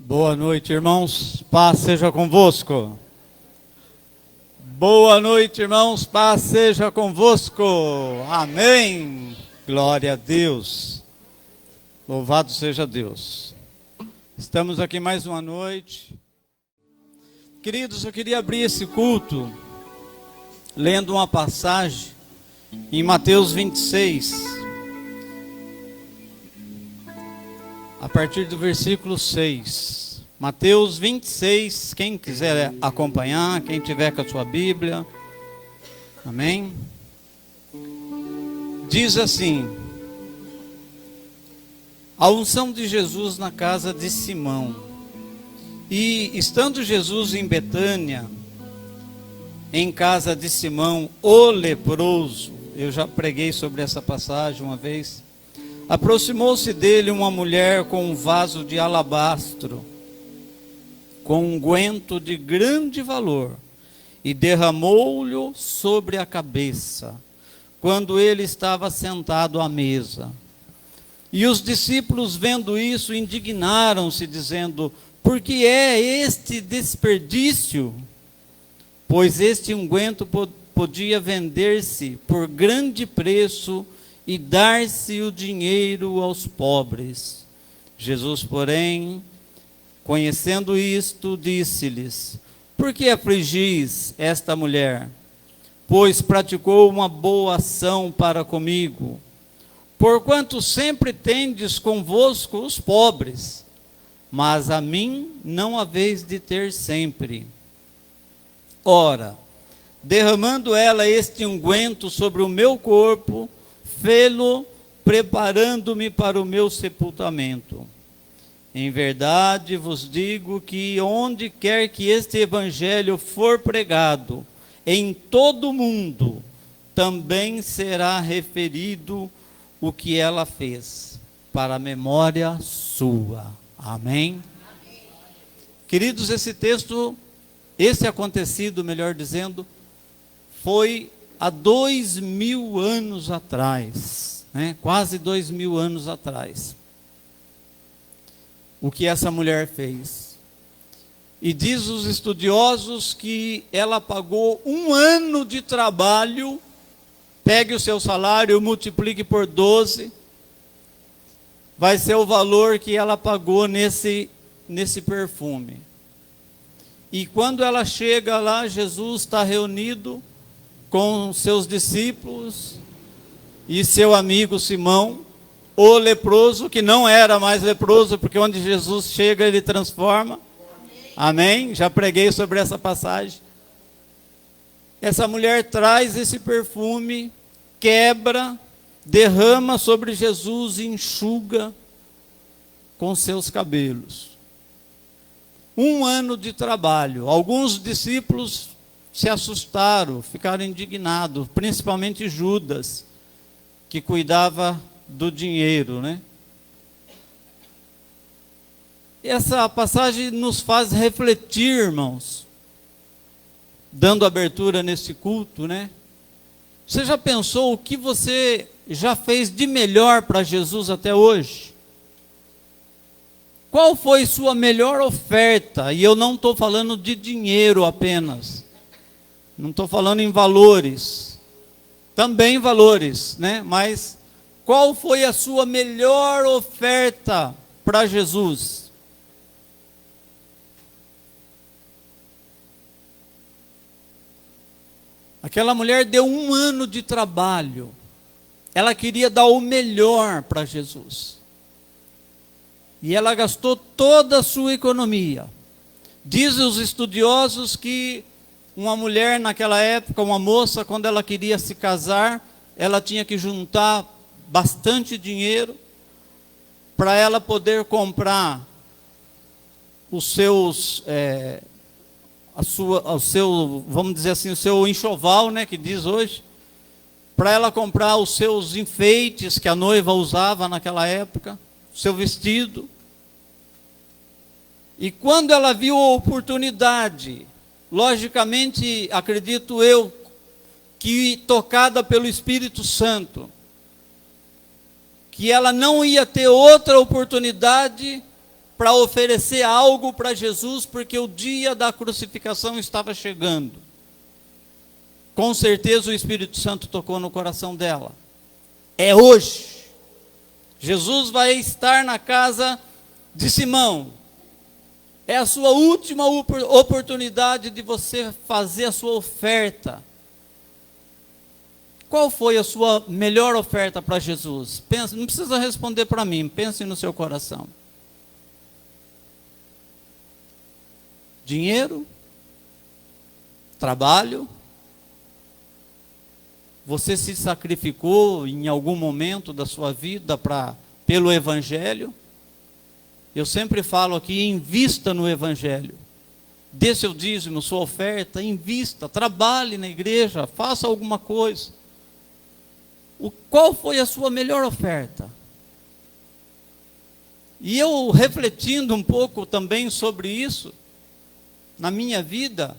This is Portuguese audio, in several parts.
Boa noite, irmãos. Paz seja convosco. Boa noite, irmãos. Paz seja convosco. Amém. Glória a Deus. Louvado seja Deus. Estamos aqui mais uma noite. Queridos, eu queria abrir esse culto lendo uma passagem em Mateus 26. A partir do versículo 6. Mateus 26, quem quiser acompanhar, quem tiver com a sua Bíblia. Amém? Diz assim: a unção de Jesus na casa de Simão. E estando Jesus em Betânia, em casa de Simão, o leproso, eu já preguei sobre essa passagem uma vez, aproximou-se dele uma mulher com um vaso de alabastro, com um unguento de grande valor, e derramou-lhe sobre a cabeça, quando ele estava sentado à mesa. E os discípulos, vendo isso, indignaram-se, dizendo: por que é este desperdício? Pois este unguento podia vender-se por grande preço e dar-se o dinheiro aos pobres. Jesus, porém, conhecendo isto, disse-lhes: por que afligis esta mulher? Pois praticou uma boa ação para comigo. Porquanto sempre tendes convosco os pobres, mas a mim não haveis de ter sempre. Ora, derramando ela este unguento sobre o meu corpo, fê-lo preparando-me para o meu sepultamento. Em verdade vos digo que onde quer que este evangelho for pregado, em todo o mundo, também será referido o que ela fez, para a memória sua. Amém? Amém. Queridos, esse acontecido, melhor dizendo, foi há 2000 anos atrás, né? Quase 2000 anos atrás, o que essa mulher fez. E diz os estudiosos que ela pagou 1 ano de trabalho. Pegue o seu salário, multiplique por 12, vai ser o valor que ela pagou nesse perfume. E quando ela chega lá, Jesus está reunido com seus discípulos e seu amigo Simão, o leproso, que não era mais leproso, porque onde Jesus chega, ele transforma. Amém? Já preguei sobre essa passagem. Essa mulher traz esse perfume, quebra, derrama sobre Jesus e enxuga com seus cabelos. 1 ano de trabalho. Alguns discípulos se assustaram, ficaram indignados, principalmente Judas, que cuidava do dinheiro, né? Essa passagem nos faz refletir, irmãos, dando abertura nesse culto, né? Você já pensou o que você já fez de melhor para Jesus até hoje? Qual foi sua melhor oferta? E eu não estou falando de dinheiro apenas. Não estou falando em valores. Também valores, né? Mas qual foi a sua melhor oferta para Jesus? Aquela mulher deu 1 ano de trabalho. Ela queria dar o melhor para Jesus. E ela gastou toda a sua economia. Dizem os estudiosos que uma mulher naquela época, uma moça, quando ela queria se casar, ela tinha que juntar bastante dinheiro para ela poder comprar os seus... vamos dizer assim, o seu enxoval, né, que diz hoje, para ela comprar os seus enfeites que a noiva usava naquela época, o seu vestido. E quando ela viu a oportunidade, logicamente, acredito eu, que tocada pelo Espírito Santo, que ela não ia ter outra oportunidade para oferecer algo para Jesus, porque o dia da crucificação estava chegando. Com certeza o Espírito Santo tocou no coração dela. É hoje. Jesus vai estar na casa de Simão. É a sua última oportunidade de você fazer a sua oferta. Qual foi a sua melhor oferta para Jesus? Pensa, não precisa responder para mim, pense no seu coração. Dinheiro? Trabalho? Você se sacrificou em algum momento da sua vida pelo Evangelho? Eu sempre falo aqui, invista no Evangelho. Dê seu dízimo, sua oferta, invista, trabalhe na igreja, faça alguma coisa. Qual foi a sua melhor oferta? E eu refletindo um pouco também sobre isso, na minha vida,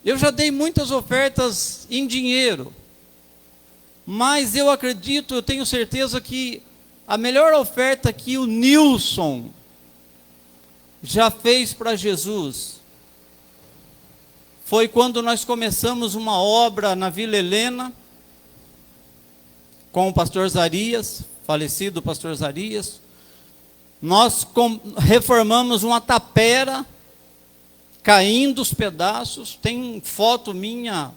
eu já dei muitas ofertas em dinheiro, mas eu acredito, eu tenho certeza que a melhor oferta que o Nilson já fez para Jesus foi quando nós começamos uma obra na Vila Helena, com o pastor Zarias, falecido pastor Zarias. Nós reformamos uma tapera, caindo os pedaços. Tem foto minha,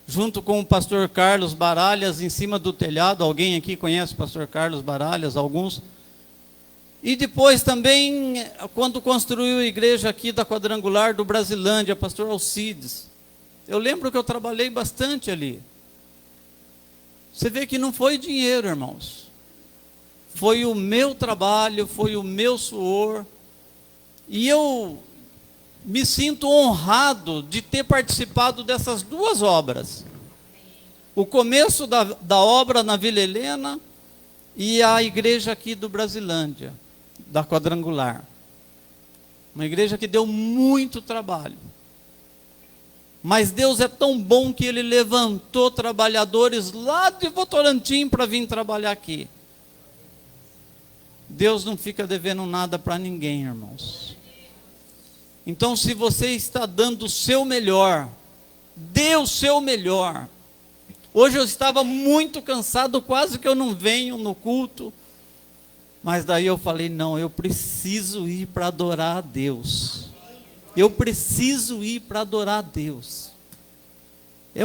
junto com o pastor Carlos Baralhas, em cima do telhado. Alguém aqui conhece o pastor Carlos Baralhas? Alguns. E depois também, quando construiu a igreja aqui da Quadrangular do Brasilândia, pastor Alcides. Eu lembro que eu trabalhei bastante ali. Você vê que não foi dinheiro, irmãos. Foi o meu trabalho, foi o meu suor. E eu me sinto honrado de ter participado dessas duas obras. O começo da obra na Vila Helena e a igreja aqui do Brasilândia, da Quadrangular. Uma igreja que deu muito trabalho. Mas Deus é tão bom que Ele levantou trabalhadores lá de Votorantim para vir trabalhar aqui. Deus não fica devendo nada para ninguém, irmãos. Então, se você está dando o seu melhor, dê o seu melhor. Hoje eu estava muito cansado, quase que eu não venho no culto. Mas daí eu falei, não, eu preciso ir para adorar a Deus. Eu preciso ir para adorar a Deus. É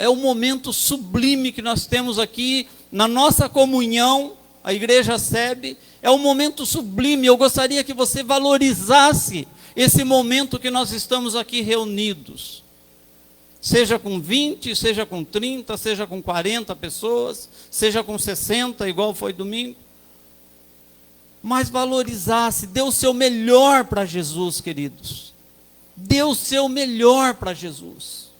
o momento sublime que nós temos aqui na nossa comunhão, a igreja SEB. É um momento sublime. Eu gostaria que você valorizasse esse momento que nós estamos aqui reunidos. Seja com 20, seja com 30, seja com 40 pessoas, seja com 60, igual foi domingo. Mas valorizasse, dê o seu melhor para Jesus, queridos. Dê o seu melhor para Jesus.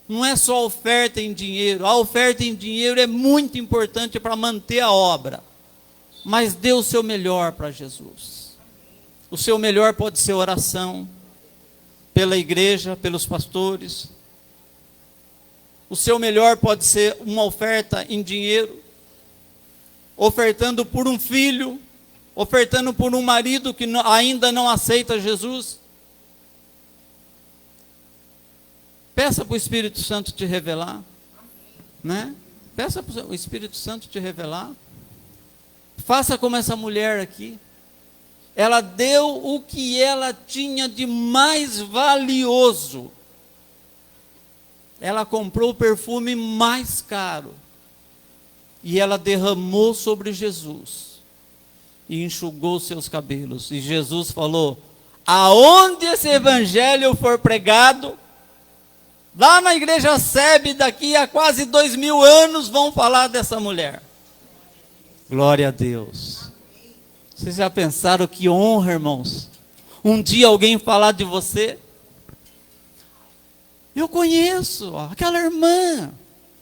Não é só oferta em dinheiro. A oferta em dinheiro é muito importante para manter a obra. Mas dê o seu melhor para Jesus. O seu melhor pode ser oração, pela igreja, pelos pastores. O seu melhor pode ser uma oferta em dinheiro, ofertando por um filho, ofertando por um marido que ainda não aceita Jesus. Peça para o Espírito Santo te revelar, né? Peça para o Espírito Santo te revelar. Faça como essa mulher aqui. Ela deu o que ela tinha de mais valioso. Ela comprou o perfume mais caro. E ela derramou sobre Jesus. E enxugou seus cabelos. E Jesus falou, aonde esse evangelho for pregado, lá na igreja SEB, daqui a quase 2000 anos, vão falar dessa mulher. Glória a Deus. Vocês já pensaram que honra, irmãos? Um dia alguém falar de você? Eu conheço aquela irmã.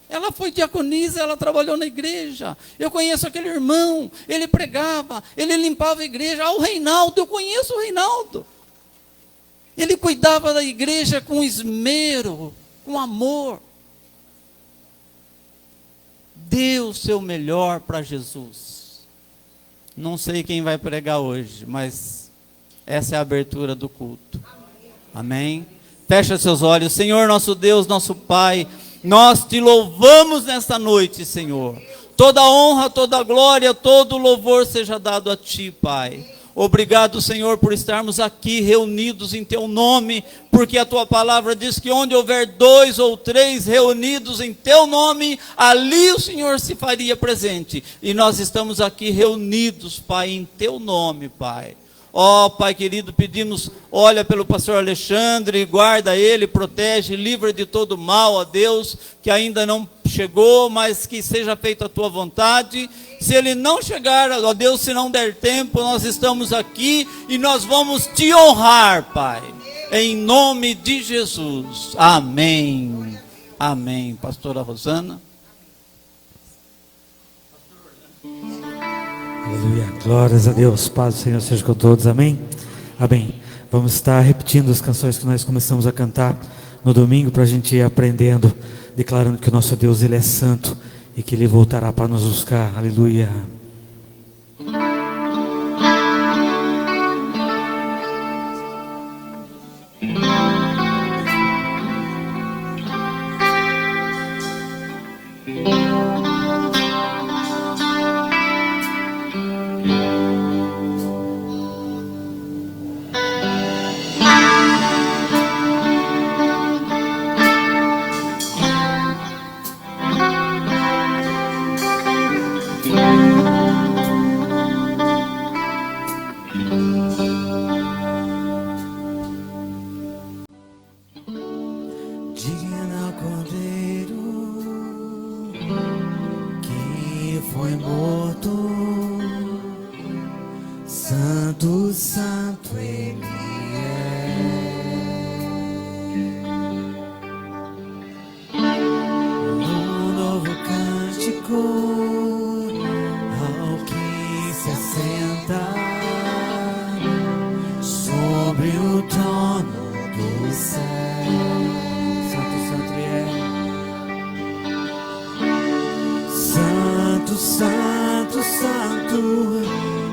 Ela foi diaconisa, ela trabalhou na igreja. Eu conheço aquele irmão, ele pregava, ele limpava a igreja. O Reinaldo, eu conheço o Reinaldo. Ele cuidava da igreja com esmero, com amor. Dê o seu melhor para Jesus. Não sei quem vai pregar hoje, mas essa é a abertura do culto. Amém? Fecha seus olhos. Senhor, nosso Deus, nosso Pai, nós te louvamos nesta noite, Senhor. Toda honra, toda glória, todo louvor seja dado a ti, Pai. Obrigado, Senhor, por estarmos aqui reunidos em teu nome, porque a tua palavra diz que onde houver 2 ou 3 reunidos em teu nome, ali o Senhor se faria presente. E nós estamos aqui reunidos, Pai, em teu nome, Pai. Ó, Pai querido, pedimos, olha pelo pastor Alexandre, guarda ele, protege, livra de todo mal, ó Deus, que ainda não chegou, mas que seja feita a tua vontade. Se ele não chegar, ó Deus, se não der tempo, nós estamos aqui e nós vamos te honrar, Pai, em nome de Jesus. Amém. Amém. Pastora Rosana. Aleluia, glórias a Deus, paz do Senhor seja com todos, amém? Amém. Vamos estar repetindo as canções que nós começamos a cantar no domingo, para a gente ir aprendendo, declarando que o nosso Deus, Ele é santo e que Ele voltará para nos buscar, aleluia.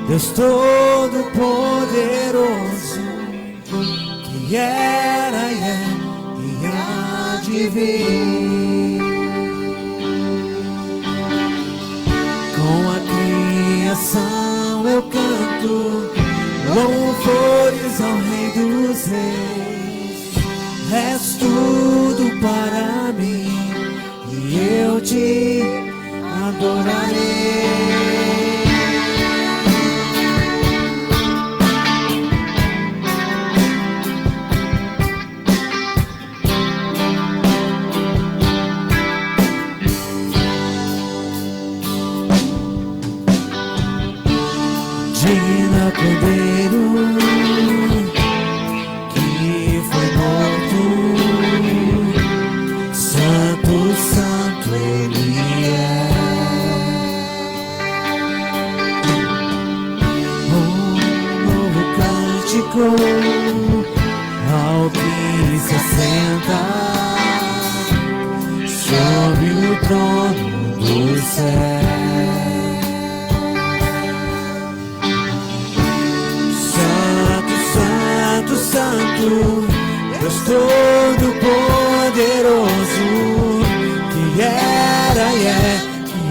Deus Todo-Poderoso, que era e é e há de vir. Com a criação eu canto louvores ao Rei dos Reis. És tudo para mim e eu te adorarei. Cordeiro que foi morto, santo, santo Ele é. Um novo cântico ao que se assenta sobre o trono do céu. Santo, Deus Todo-Poderoso, que era e é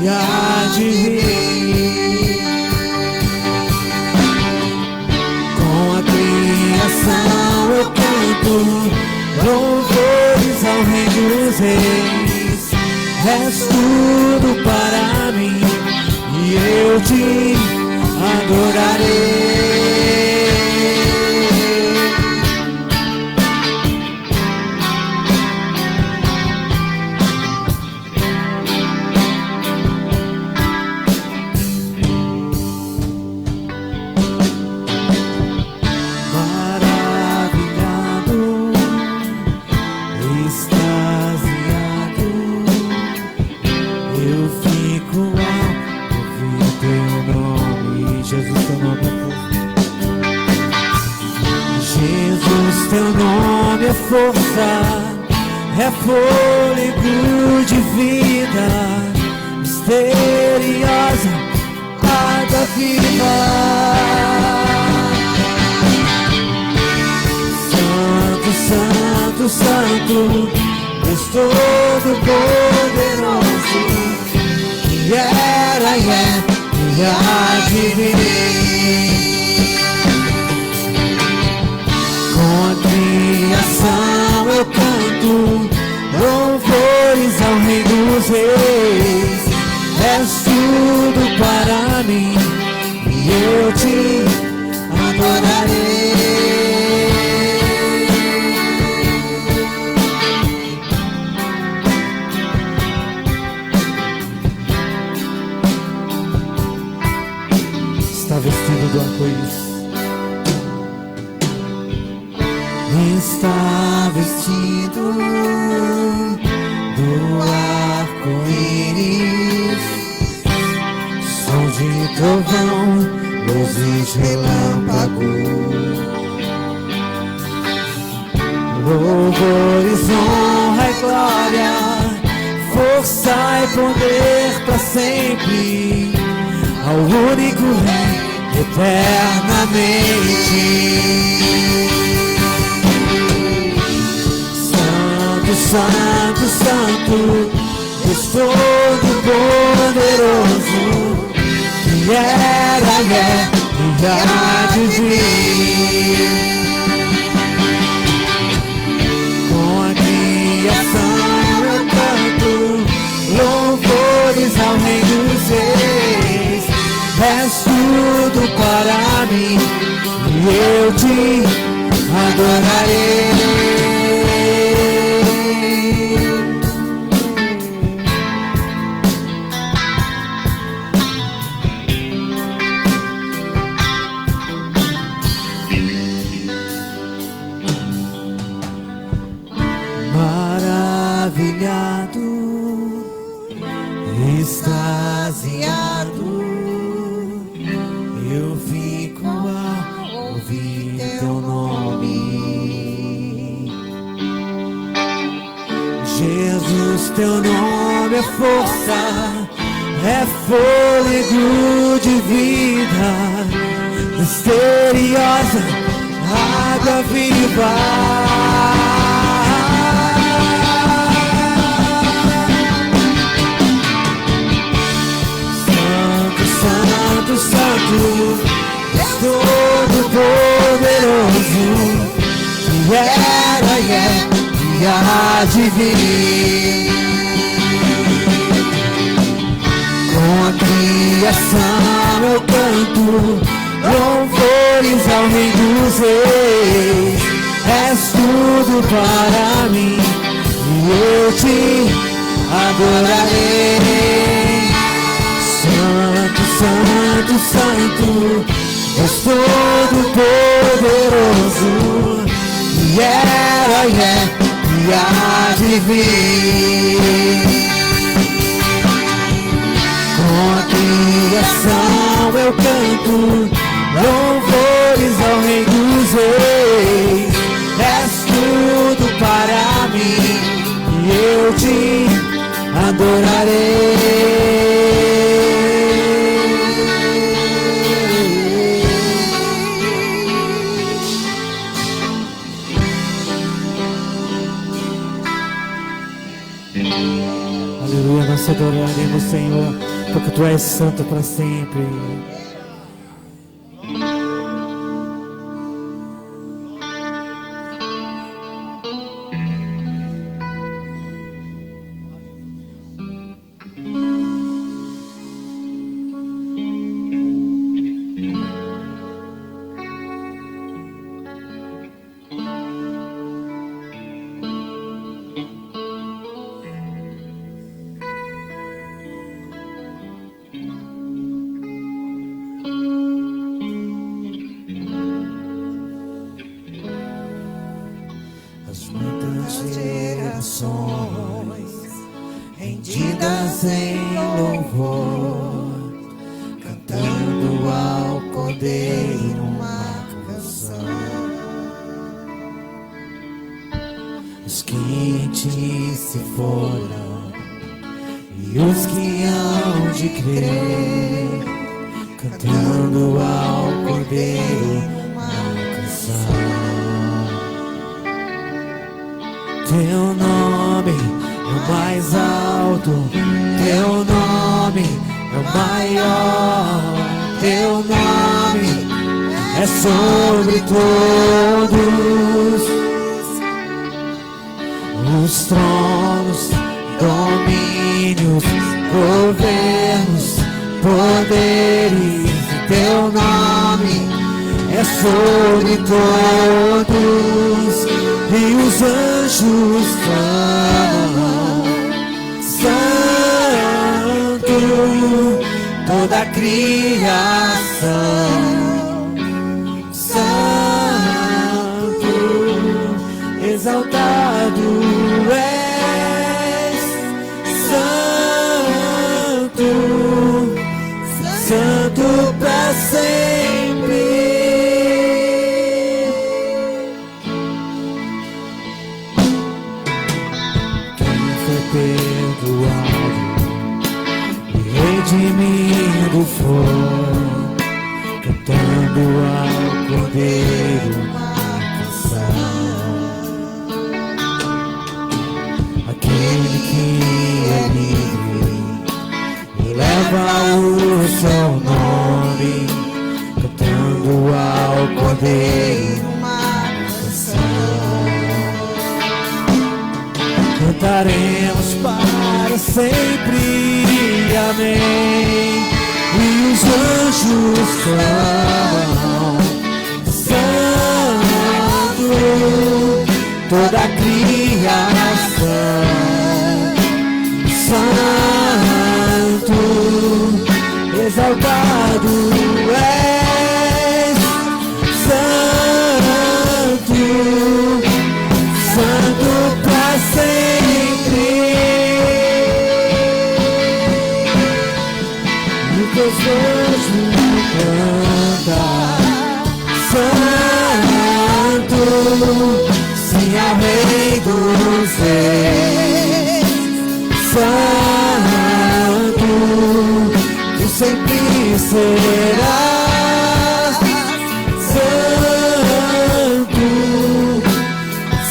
e há de vir. Com a criação eu canto louvores ao Rei dos Reis. És tudo para mim e eu te adorarei. Força, é fôlego de vida, misteriosa, água viva. Santo, Santo, Santo, Deus Todo-Poderoso, que era e é e há de vir. Com a criação eu canto louvores ao Rei dos Reis. És tudo para mim e eu te adorarei. Está vestido do arco-íris. Está vestido do arco-íris, som de trovão, luzes, relâmpago, louvores, honra e glória, força e poder para sempre, ao único Rei eternamente. Santo, Santo, Deus Todo-Poderoso, que era e é e há de vir. Com a criação eu canto louvores ao Rei dos Reis. És tudo para mim e eu te adorarei. Extasiado, eu fico a ouvir teu nome. Jesus, teu nome é força, é fôlego de vida, misteriosa, água viva. Santo, Deus Todo-Poderoso, que era e é e há de vir. Com a criação eu canto louvores ao Rei dos Reis. És tudo para mim e eu te adorarei. Santo, Santo, Santo, Deus Todo-Poderoso, que era e é e há de vir. Com a criação eu canto louvores ao Rei dos Reis. És tudo para mim e eu te adorarei. Aleluia, nós te adoraremos, Senhor, porque Tu és santo para sempre. Rendidas em louvor, cantando ao Cordeiro uma canção. Os que em ti se foram e os que hão de crer cantando ao Cordeiro uma canção. Teu nome é o mais alto, teu nome é o maior, teu nome é sobre todos os tronos, domínios, governos, poderes. Teu nome é sobre todos e os anjos clamam: Santo, toda a criação. Exaltado és, Santo, Santo para sempre. Quem foi perdoado e redimido foi, cantando ao Cordeiro uma canção. Aquele que é livre e leva o seu nome, cantando ao Cordeiro uma canção. Cantaremos para sempre, amém. E os anjos clamam: Santo, toda a criação. Santo, exaltado és, Santo, Santo para sempre. E teus anjos cantam: Santo, sim, ao Rei dos Reis. Santo, tu sempre serás. Santo,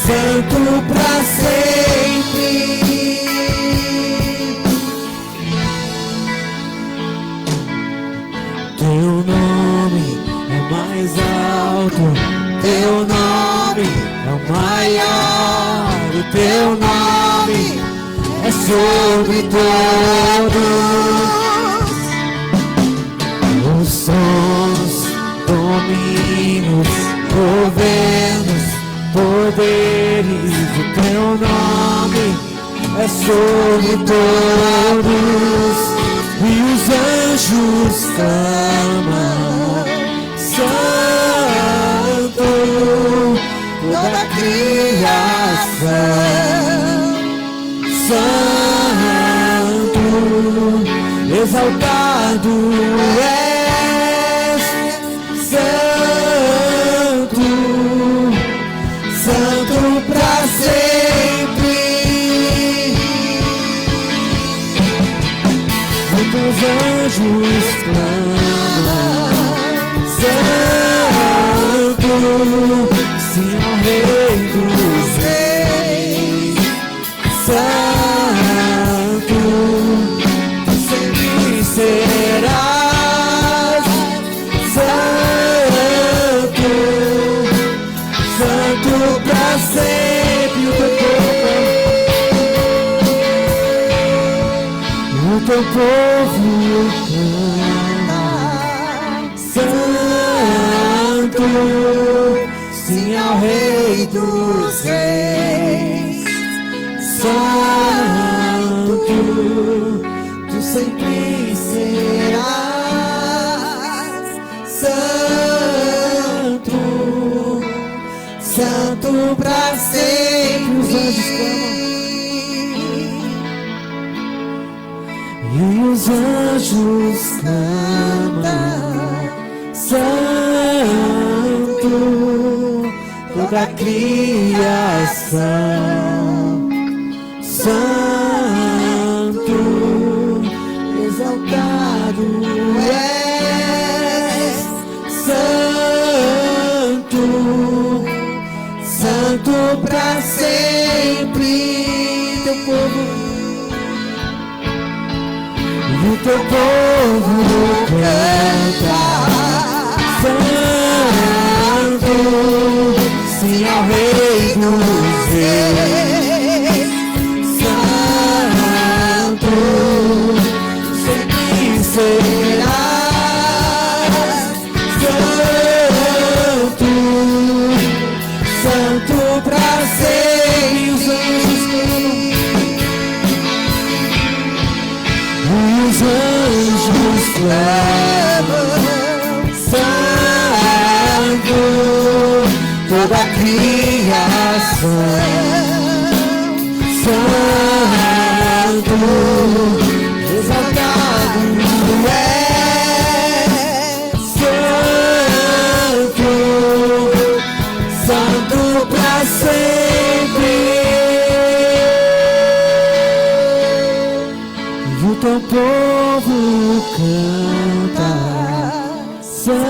Santo para sempre. Teu nome é mais alto, teu nome é o maior, o teu nome é sobre todos os tronos, domínios, governos, poderes. O teu nome é sobre todos e os anjos clamam: Santo, toda a criação. Santo, exaltado és, Santo, Santo para sempre. Muitos anjos clamam: Santo, sim, ao Rei dos Reis. Santo, tu sempre serás. Santo, Santo para sempre. O teu povo canta: Santo, sim, ao Rei dos Reis. Santo, tu sempre serás. Santo, Santo para sempre. Os anjos clamam e os anjos cantam: Santo, toda a criação. Santo, exaltado és, teu povo canta, Santo, sim ao Rei dos Reis, Santo, sempre serás, Santo, Santo pra sempre. Os anjos clamam, Santo, toda a criação, Santo, exaltado é, Santo, Santo pra sempre. E o teu povo canta, Santo,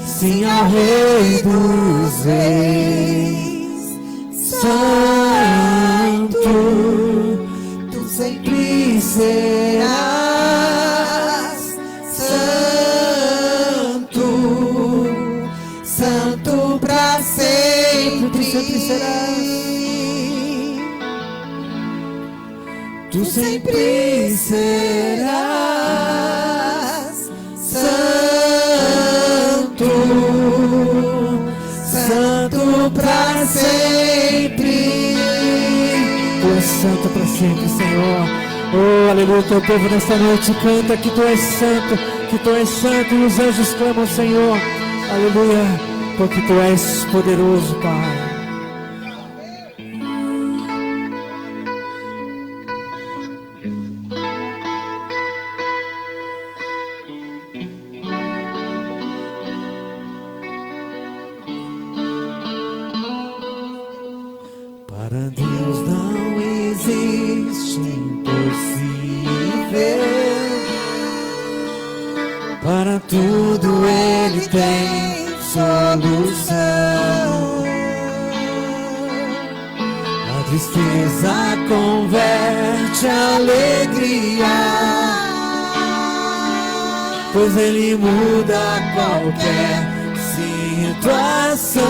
sim ao Rei dos Reis, Santo, tu sempre serás, Santo, Santo pra sempre, tu sempre serás. Tu sempre serás, Santo, Santo pra sempre. Tu és santo pra sempre, Senhor. Oh, aleluia, teu povo nesta noite canta que tu és santo, que tu és santo, e os anjos clamam, Senhor. Aleluia, porque tu és poderoso, Pai. Para Deus não existe impossível, para tudo Ele tem solução. A tristeza converte a alegria, pois Ele muda qualquer situação.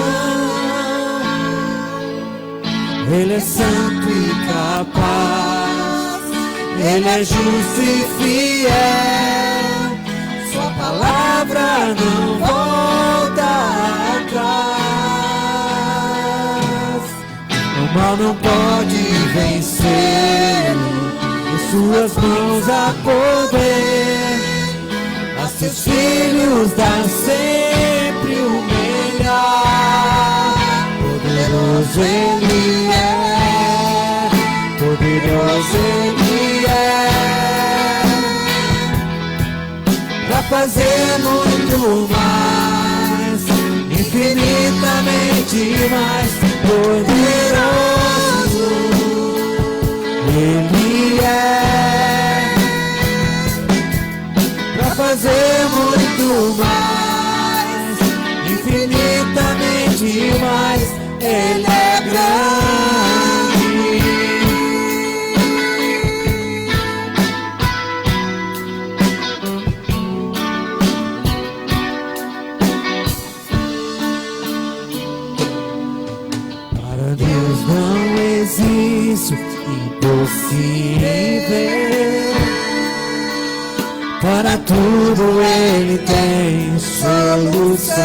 Ele é santo e capaz, Ele é justo e fiel, sua palavra não volta atrás. O mal não pode vencer, em suas mãos há poder, a seus filhos dá sempre o melhor. Poderoso Ele é, poderoso Ele é, pra fazer muito mais, infinitamente mais. Poderoso Ele é, pra fazer muito mais, infinitamente mais. Ele é grande. Para Deus não existe impossível, para tudo Ele tem solução.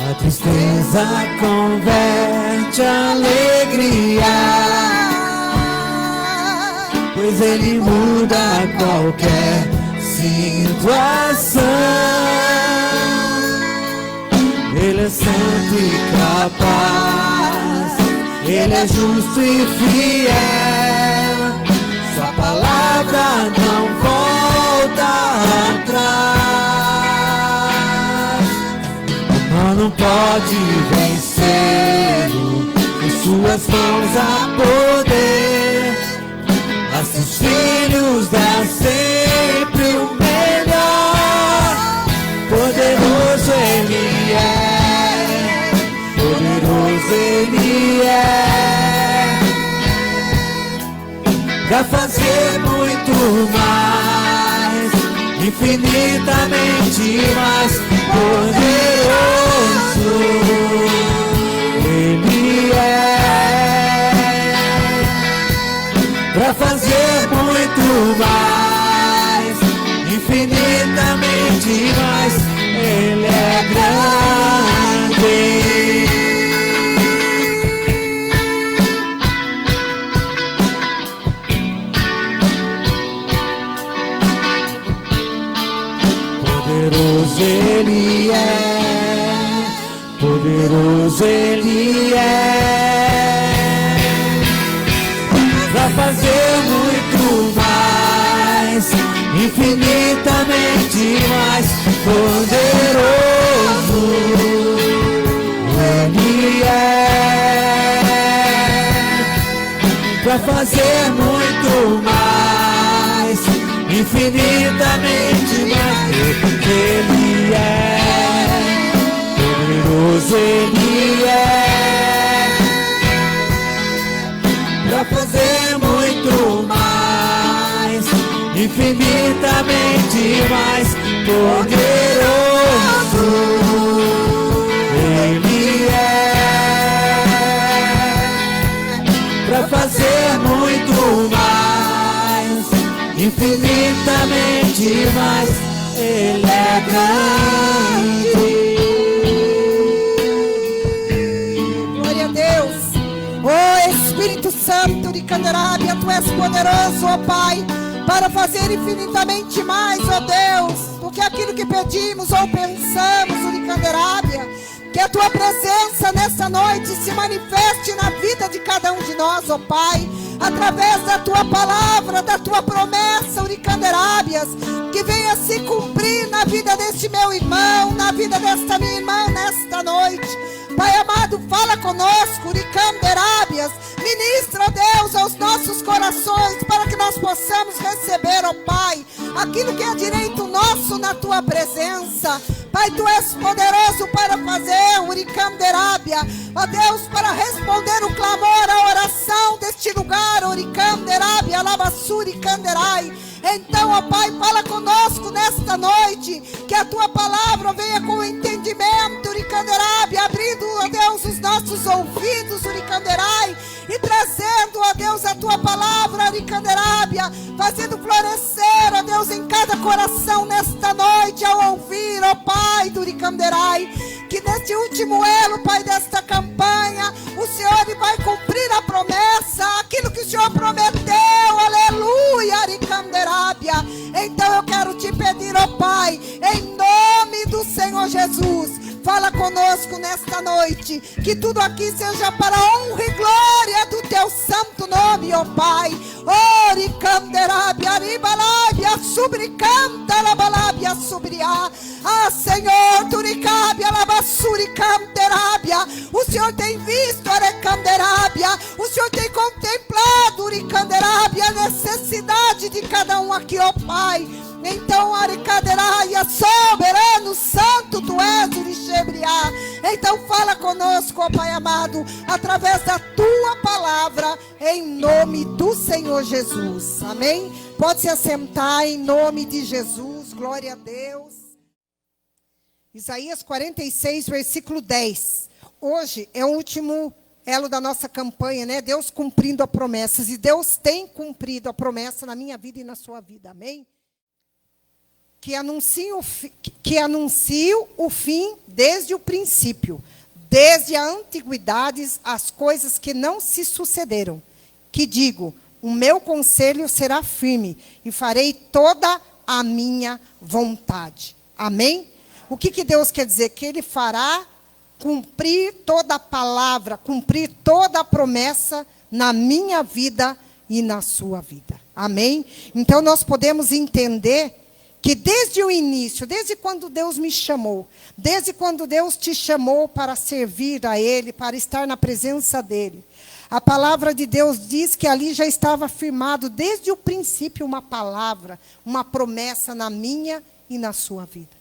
A tristeza converte a alegria, pois Ele muda qualquer situação. Ele é santo e capaz, Ele é justo e fiel, sua palavra não volta atrás. Não pode vencê-lo, em suas mãos há poder, a seus filhos dá sempre o melhor. Poderoso Ele é, poderoso Ele é, infinitamente mais poderoso Ele é, para fazer muito mais, infinitamente mais. Ele é grande. Poderoso Ele é, poderoso Ele é, pra fazer muito mais, infinitamente mais poderoso Ele é, pra fazer muito mais, infinitamente mais. Ele é, poderoso Ele é, pra fazer muito mais, infinitamente mais poderoso Ele é, pra fazer muito mais, infinitamente mais. Ele é grande. Glória a Deus. Oh Espírito Santo de Canderábia, Tu és poderoso, ó Pai, para fazer infinitamente mais, ó Deus, do que aquilo que pedimos ou pensamos, ó de Canderábia. Que a Tua presença nessa noite se manifeste na vida de cada um de nós, ó Pai, através da Tua palavra, da Tua promessa, Uricanderábias, que venha se cumprir na vida deste meu irmão, na vida desta minha irmã nesta noite. Pai amado, fala conosco, Uricanderábias, ministra, Deus, aos nossos corações, para que nós possamos receber, ó Pai, aquilo que é direito nosso na Tua presença. Pai, Tu és poderoso para fazer, Uricanderábia, ó Deus, para responder o clamor, a oração deste lugar, Uricanderábia, Lavassuri Canderai. Então, ó Pai, fala conosco nesta noite, que a Tua palavra venha com entendimento, Uricanderábia, abrindo, ó Deus, os nossos ouvidos, Uricanderai, e trazendo, ó Deus, a Tua palavra, Uricanderábia, fazendo florescer, ó Deus, em cada coração nesta noite, ao ouvir, ó Pai, do Uricanderai, que neste último elo, Pai, desta campanha, o Senhor vai cumprir a promessa, aquilo que o Senhor prometeu, aleluia, Uricanderábia. Então eu quero te pedir, ó Pai, em nome do Senhor Jesus, fala conosco nesta noite, que tudo aqui seja para a honra e glória do Teu santo nome, ó Pai. Uricanderábia, Aribalábia, Subricanta, Labalábia, Subriá. Ah, Senhor, Turicábia, Labassuricanderábia, o Senhor tem visto, Arecanderábia, o Senhor tem contemplado, Uricanderábia, a necessidade de cada um aqui, ó Pai. Então, Aricaderáia, soberano, santo Tu és, Urixebriá. Então fala conosco, ó Pai amado, através da Tua palavra, em nome do Senhor Jesus. Amém? Pode se assentar em nome de Jesus. Glória a Deus. Isaías 46, versículo 10. Hoje é o último elo da nossa campanha, né? Deus cumprindo as promessas. E Deus tem cumprido a promessa na minha vida e na sua vida. Amém? Que anuncio o fim desde o princípio, desde a antiguidade, as coisas que não se sucederam. Que digo, o meu conselho será firme e farei toda a minha vontade. Amém? O que Deus quer dizer? Que Ele fará cumprir toda a palavra, cumprir toda a promessa na minha vida e na sua vida. Amém? Então nós podemos entender que desde o início, desde quando Deus me chamou, desde quando Deus te chamou para servir a Ele, para estar na presença dEle, a palavra de Deus diz que ali já estava firmado desde o princípio uma palavra, uma promessa na minha e na sua vida.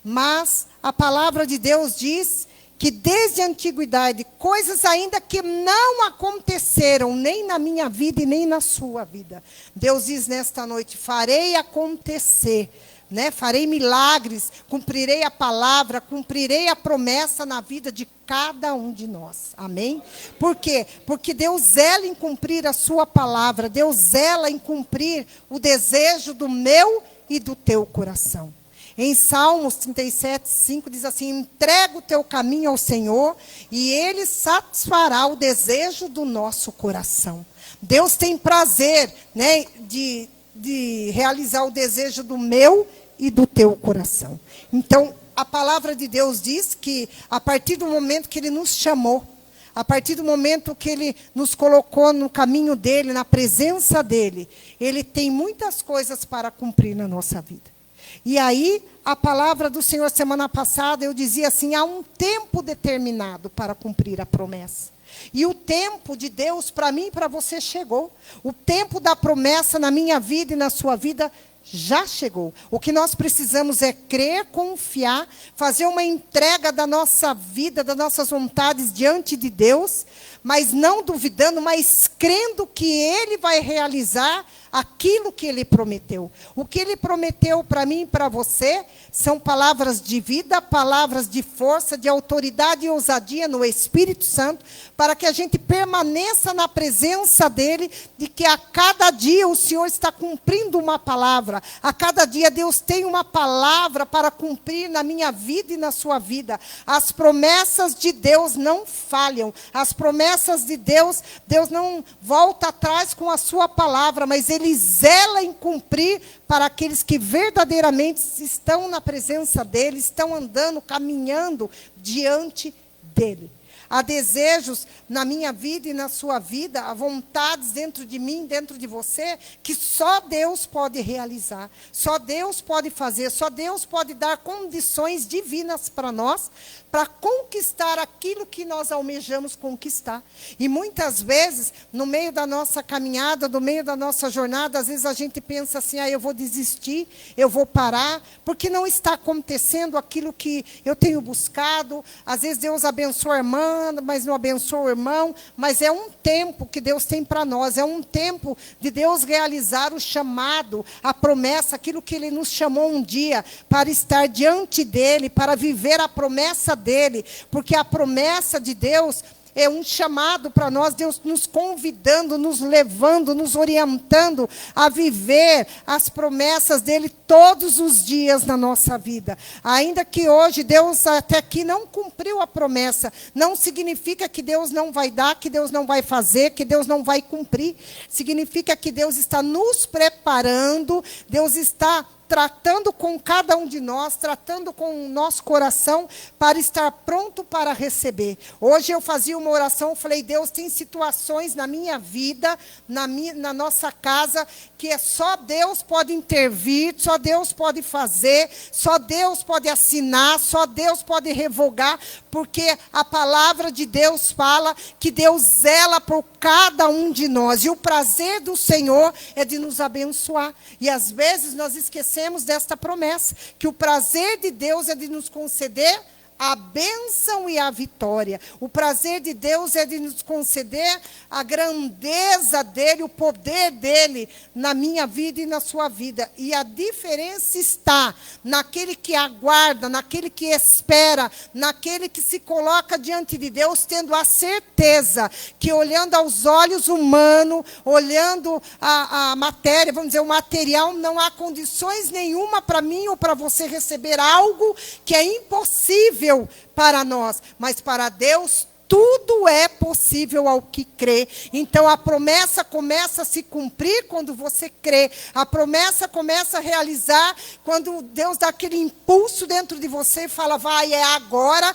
Mas a palavra de Deus diz que desde a antiguidade, coisas ainda que não aconteceram, nem na minha vida e nem na sua vida. Deus diz nesta noite, farei acontecer, né? Farei milagres, cumprirei a palavra, cumprirei a promessa na vida de cada um de nós. Amém? Por quê? Porque Deus zela em cumprir a sua palavra. Deus zela em cumprir o desejo do meu e do teu coração. Em Salmos 37, 5 diz assim: entrega o teu caminho ao Senhor e Ele satisfará o desejo do nosso coração. Deus tem prazer, né, de realizar o desejo do meu e do teu coração. Então, a palavra de Deus diz que a partir do momento que Ele nos chamou, a partir do momento que Ele nos colocou no caminho dEle, na presença dEle, Ele tem muitas coisas para cumprir na nossa vida. E aí, a palavra do Senhor, semana passada, eu dizia assim: há um tempo determinado para cumprir a promessa. E o tempo de Deus para mim e para você chegou. O tempo da promessa na minha vida e na sua vida já chegou. O que nós precisamos é crer, confiar, fazer uma entrega da nossa vida, das nossas vontades diante de Deus, mas não duvidando, mas crendo que Ele vai realizar aquilo que Ele prometeu. O que Ele prometeu para mim e para você são palavras de vida, palavras de força, de autoridade e ousadia no Espírito Santo, para que a gente permaneça na presença dEle, de que a cada dia o Senhor está cumprindo uma palavra. A cada dia Deus tem uma palavra para cumprir na minha vida e na sua vida. As promessas de Deus não falham. As promessas de Deus, Deus não volta atrás com a sua palavra, mas Ele zela em cumprir para aqueles que verdadeiramente estão na presença dEle, estão andando, caminhando diante dEle. Há desejos na minha vida e na sua vida, há vontades dentro de mim, dentro de você, que só Deus pode realizar, só Deus pode fazer, só Deus pode dar condições divinas para nós, para conquistar aquilo que nós almejamos conquistar. E muitas vezes, no meio da nossa caminhada, no meio da nossa jornada, às vezes a gente pensa assim: eu vou desistir, eu vou parar, porque não está acontecendo aquilo que eu tenho buscado. Às vezes Deus abençoa a irmã, mas não abençoa o irmão. Mas é um tempo que Deus tem para nós, é um tempo de Deus realizar o chamado, a promessa, aquilo que Ele nos chamou um dia, para estar diante dEle, para viver a promessa dEle, porque a promessa de Deus é um chamado para nós, Deus nos convidando, nos levando, nos orientando a viver as promessas dEle todos os dias na nossa vida. Ainda que hoje Deus até aqui não cumpriu a promessa, não significa que Deus não vai dar, que Deus não vai fazer, que Deus não vai cumprir. Significa que Deus está nos preparando, Deus está tratando com cada um de nós, tratando com o nosso coração, para estar pronto para receber. Hoje eu fazia uma oração, falei: Deus, tem situações na minha vida, na nossa casa, que é só Deus pode intervir, só Deus pode fazer, só Deus pode assinar, só Deus pode revogar, porque a palavra de Deus fala que Deus zela por cada um de nós, e o prazer do Senhor é de nos abençoar. E às vezes nós esquecemos desta promessa, que o prazer de Deus é de nos conceder a bênção e a vitória. O prazer de Deus é de nos conceder a grandeza dEle, o poder dEle na minha vida e na sua vida. E a diferença está naquele que aguarda, naquele que espera, naquele que se coloca diante de Deus, tendo a certeza que, olhando aos olhos humanos, olhando a matéria, vamos dizer, o material, não há condições nenhuma para mim ou para você receber algo que é impossível para nós, mas para Deus tudo é possível ao que crê. Então a promessa começa a se cumprir quando você crê. A promessa começa a realizar quando Deus dá aquele impulso dentro de você e fala: vai, é agora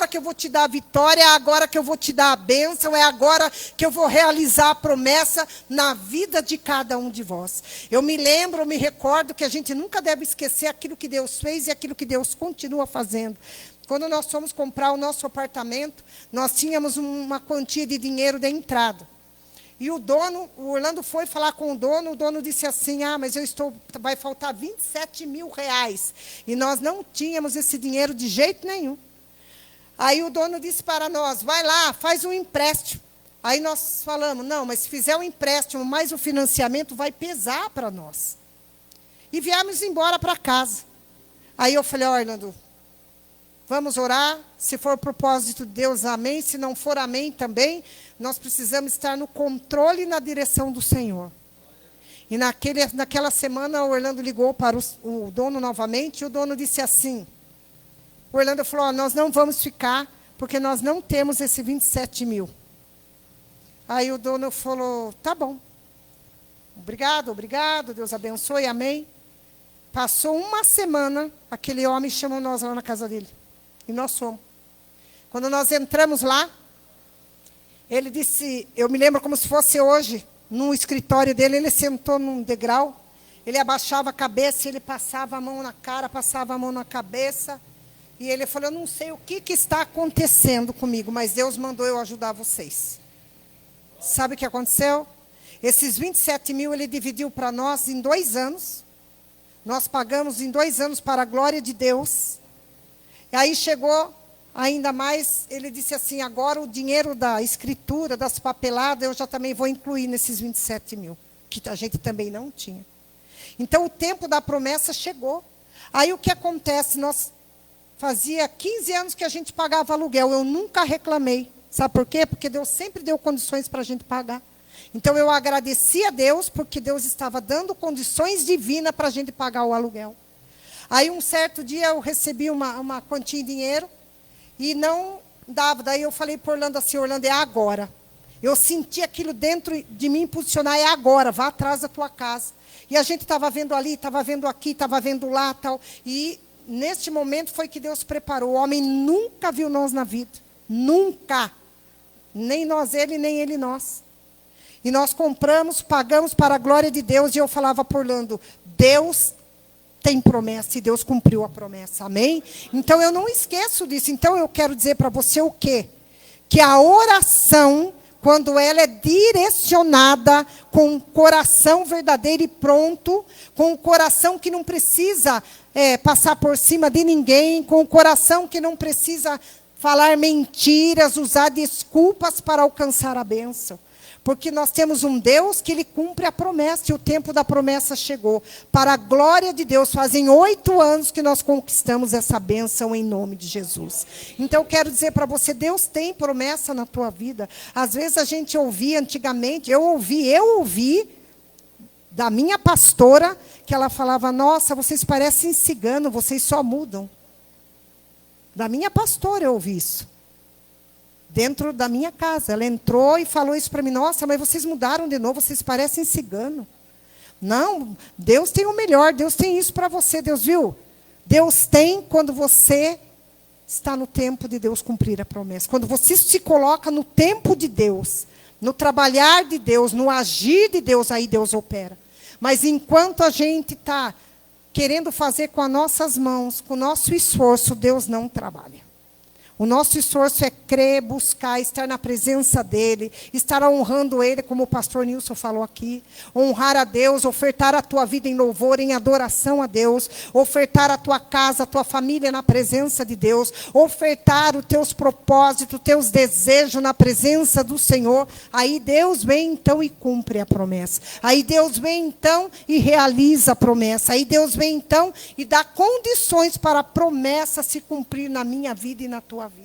que eu vou te dar a vitória, é agora que eu vou te dar a bênção, é agora que eu vou realizar a promessa na vida de cada um de vós. Eu me recordo que a gente nunca deve esquecer aquilo que Deus fez e aquilo que Deus continua fazendo. Quando nós fomos comprar o nosso apartamento, nós tínhamos uma quantia de dinheiro de entrada. E o Orlando foi falar com o dono disse assim: mas vai faltar 27 mil reais. E nós não tínhamos esse dinheiro de jeito nenhum. Aí o dono disse para nós: vai lá, faz um empréstimo. Aí nós falamos: não, mas se fizer um empréstimo mais o financiamento, vai pesar para nós. E viemos embora para casa. Aí eu falei, Orlando, vamos orar, se for o propósito de Deus, amém. Se não for amém também, nós precisamos estar no controle e na direção do Senhor. E naquela semana, o Orlando ligou para o dono novamente, e o dono disse assim, o Orlando falou, nós não vamos ficar, porque nós não temos esse 27 mil. Aí o dono falou, tá bom. Obrigado, Deus abençoe, amém. Passou uma semana, aquele homem chamou nós lá na casa dele. E nós fomos. Quando nós entramos lá, ele disse, eu me lembro como se fosse hoje, no escritório dele, ele sentou num degrau, ele abaixava a cabeça, ele passava a mão na cara, passava a mão na cabeça, e ele falou, eu não sei o que está acontecendo comigo, mas Deus mandou eu ajudar vocês. Sabe o que aconteceu? Esses 27 mil ele dividiu para nós em 2 anos, nós pagamos em 2 anos para a glória de Deus, e aí chegou ainda mais, ele disse assim, agora o dinheiro da escritura, das papeladas, eu já também vou incluir nesses 27 mil, que a gente também não tinha. Então, o tempo da promessa chegou. Aí, o que acontece? Nós fazia 15 anos que a gente pagava aluguel, eu nunca reclamei. Sabe por quê? Porque Deus sempre deu condições para a gente pagar. Então, eu agradeci a Deus, porque Deus estava dando condições divinas para a gente pagar o aluguel. Aí, um certo dia, eu recebi uma quantia de dinheiro, e não dava. Daí eu falei para Orlando assim, Orlando, é agora. Eu senti aquilo dentro de mim impulsionar, é agora, vá atrás da tua casa. E a gente estava vendo ali, estava vendo aqui, estava vendo lá, tal. E neste momento foi que Deus preparou. O homem nunca viu nós na vida. Nunca. Nem nós ele, nem ele nós. E nós compramos, pagamos para a glória de Deus. E eu falava para Orlando, Deus tem promessa e Deus cumpriu a promessa, amém? Então eu não esqueço disso. Então eu quero dizer para você o quê? Que a oração, quando ela é direcionada com um coração verdadeiro e pronto, com um coração que não precisa passar por cima de ninguém, com um coração que não precisa falar mentiras, usar desculpas para alcançar a bênção. Porque nós temos um Deus que Ele cumpre a promessa, e o tempo da promessa chegou. Para a glória de Deus, fazem 8 anos que nós conquistamos essa bênção em nome de Jesus. Então, eu quero dizer para você, Deus tem promessa na tua vida. Às vezes a gente ouvia antigamente, eu ouvi da minha pastora, que ela falava, nossa, vocês parecem cigano, vocês só mudam. Da minha pastora eu ouvi isso. Dentro da minha casa. Ela entrou e falou isso para mim. Nossa, mas vocês mudaram de novo, vocês parecem cigano. Não, Deus tem o melhor, Deus tem isso para você, Deus viu? Deus tem quando você está no tempo de Deus cumprir a promessa. Quando você se coloca no tempo de Deus, no trabalhar de Deus, no agir de Deus, aí Deus opera. Mas enquanto a gente está querendo fazer com as nossas mãos, com o nosso esforço, Deus não trabalha. O nosso esforço é crer, buscar, estar na presença dEle, estar honrando Ele, como o pastor Nilson falou aqui. Honrar a Deus, ofertar a tua vida em louvor, em adoração a Deus. Ofertar a tua casa, a tua família na presença de Deus. Ofertar os teus propósitos, os teus desejos na presença do Senhor. Aí Deus vem então e cumpre a promessa. Aí Deus vem então e realiza a promessa. Aí Deus vem então e dá condições para a promessa se cumprir na minha vida e na tua vida.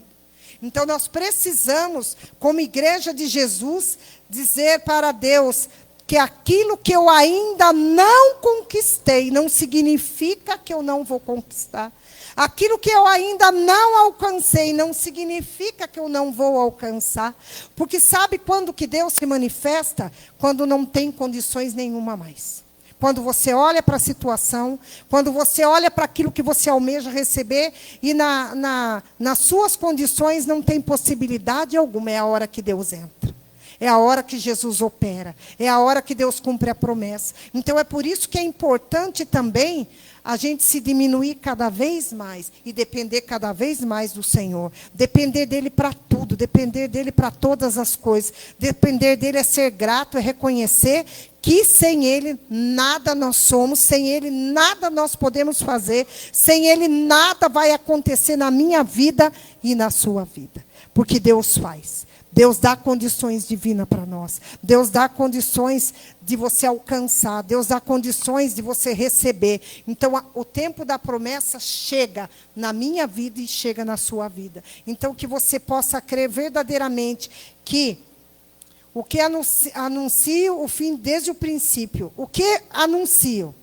Então nós precisamos, como igreja de Jesus, dizer para Deus que aquilo que eu ainda não conquistei não significa que eu não vou conquistar. Aquilo que eu ainda não alcancei não significa que eu não vou alcançar. Porque sabe quando que Deus se manifesta? Quando não tem condições nenhuma mais. Quando você olha para a situação, quando você olha para aquilo que você almeja receber e nas suas condições não tem possibilidade alguma, é a hora que Deus entra. É a hora que Jesus opera. É a hora que Deus cumpre a promessa. Então é por isso que é importante também a gente se diminuir cada vez mais e depender cada vez mais do Senhor. Depender dEle para tudo, depender dEle para todas as coisas. Depender dEle é ser grato, é reconhecer que sem Ele nada nós somos, sem Ele nada nós podemos fazer, sem Ele nada vai acontecer na minha vida e na sua vida. Porque Deus faz. Deus dá condições divinas para nós. Deus dá condições de você alcançar. Deus dá condições de você receber. Então, o tempo da promessa chega na minha vida e chega na sua vida. Então, que você possa crer verdadeiramente que o que anuncio o fim desde o princípio. O que anuncio?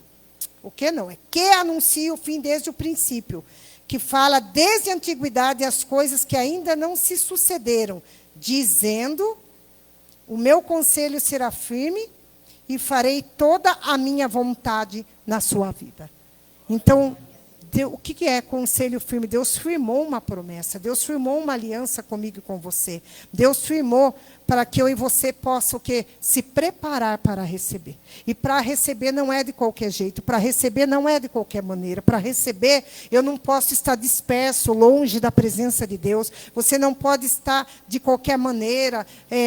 O que não? É que anuncio o fim desde o princípio. Que fala desde a antiguidade as coisas que ainda não se sucederam. Dizendo, o meu conselho será firme e farei toda a minha vontade na sua vida. Então, o que é conselho firme? Deus firmou uma promessa, Deus firmou uma aliança comigo e com você. Deus firmou para que eu e você possam o quê? Se preparar para receber. E para receber não é de qualquer jeito, para receber não é de qualquer maneira. Para receber, eu não posso estar disperso, longe da presença de Deus. Você não pode estar de qualquer maneira,